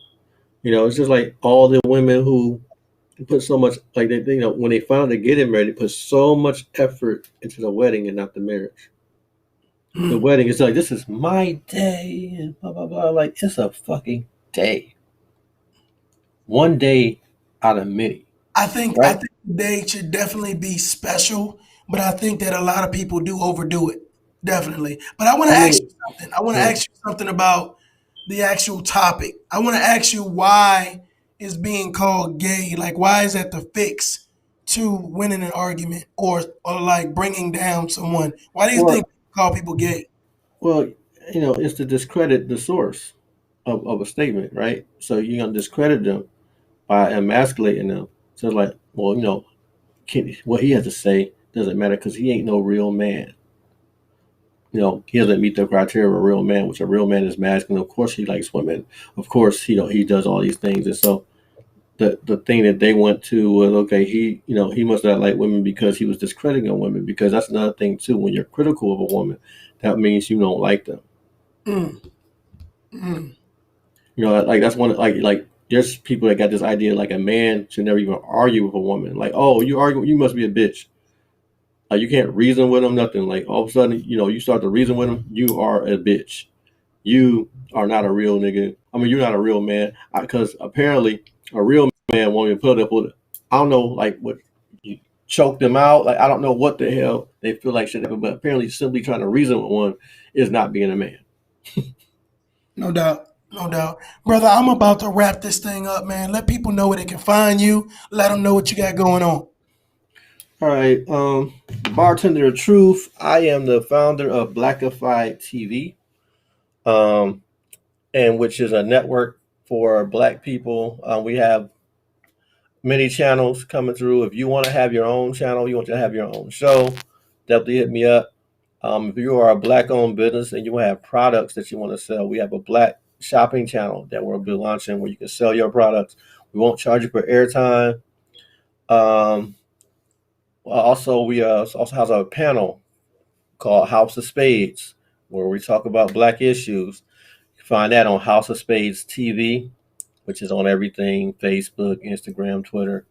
you know, it's just like all the women who put so much, like they you know, when they finally get married, they put so much effort into the wedding and not the marriage. The wedding is like, this is my day and blah blah blah. Like, it's a fucking day. One day out of many. I think Right? the day should definitely be special, but I think that a lot of people do overdo it. Definitely. But I want to ask you something. I want to ask you something about the actual topic. I want to ask you why is being called gay? Like, why is that the fix to winning an argument or like bringing down someone? Why do you think people call people gay? Well, you know, it's to discredit the source of a statement, right? So you're gonna discredit them by emasculating them. So like, well, you know, what he has to say doesn't matter because he ain't no real man. You know, he doesn't meet the criteria of a real man, which a real man is masculine. Of course, he likes women. Of course, you know, he does all these things. And so the thing that they went to was, okay, he, you know, he must not like women because he was discrediting women. Because that's another thing too. When you're critical of a woman, that means you don't like them. You know, like that's one like there's people that got this idea like a man should never even argue with a woman. Like, oh, you argue, you must be a bitch. Like, you can't reason with them, nothing. Like, all of a sudden, you know, you start to reason with them, you are a bitch. You are not a real nigga. I mean, you're not a real man. Because apparently, a real man won't even put up with it. I don't know, like, what, you choke them out. Like, I don't know what the hell they feel like should happen. But apparently, simply trying to reason with one is not being a man. No doubt. No doubt. Brother, I'm about to wrap this thing up, man. Let people know where they can find you. Let them know what you got going on. All right. Bartender of Truth. I am the founder of Blackified TV, and which is a network for Black people. We have many channels coming through. If you want to have your own channel, you want to have your own show, definitely hit me up. If you are a Black-owned business and you have products that you want to sell, we have a Black shopping channel that we'll be launching where you can sell your products. We won't charge you for airtime. Also, we also have a panel called House of Spades, where we talk about Black issues. You can find that on House of Spades TV, which is on everything: Facebook, Instagram, Twitter.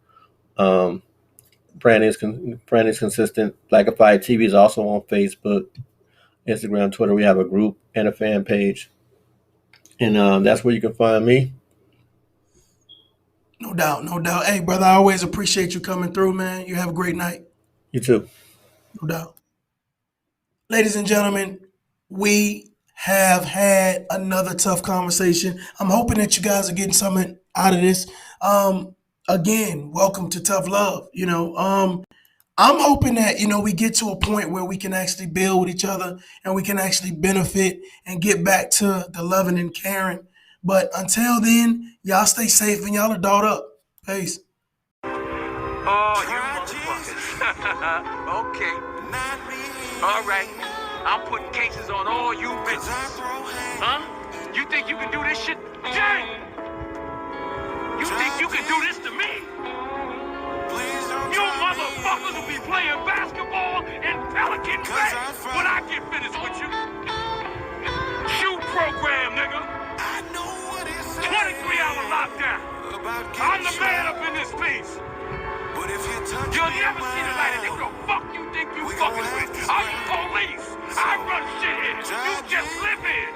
Brand is consistent. Blackified TV is also on Facebook, Instagram, Twitter. We have a group and a fan page. And that's where you can find me. No doubt, no doubt. Hey, brother, I always appreciate you coming through, man. You have a great night. You too. No doubt. Ladies and gentlemen, we have had another tough conversation. I'm hoping that you guys are getting something out of this. Again, welcome to Tough Love. I'm hoping that, we get to a point where we can actually build with each other and we can actually benefit and get back to the loving and caring. But until then, y'all stay safe and y'all adult up. Peace. Oh, you motherfuckers. Okay. All right. I'm putting cases on all you bitches. Huh? You think you can do this shit? Dang! You think you can do this to me? You motherfuckers will be playing basketball in Pelican Bay when I get finished with you. Shoot program, nigga. 23-hour lockdown. I'm the man up in this piece. You'll never see the light of nigga. Who the fuck you think you fucking with? I'm the police. I run shit here. You just live here.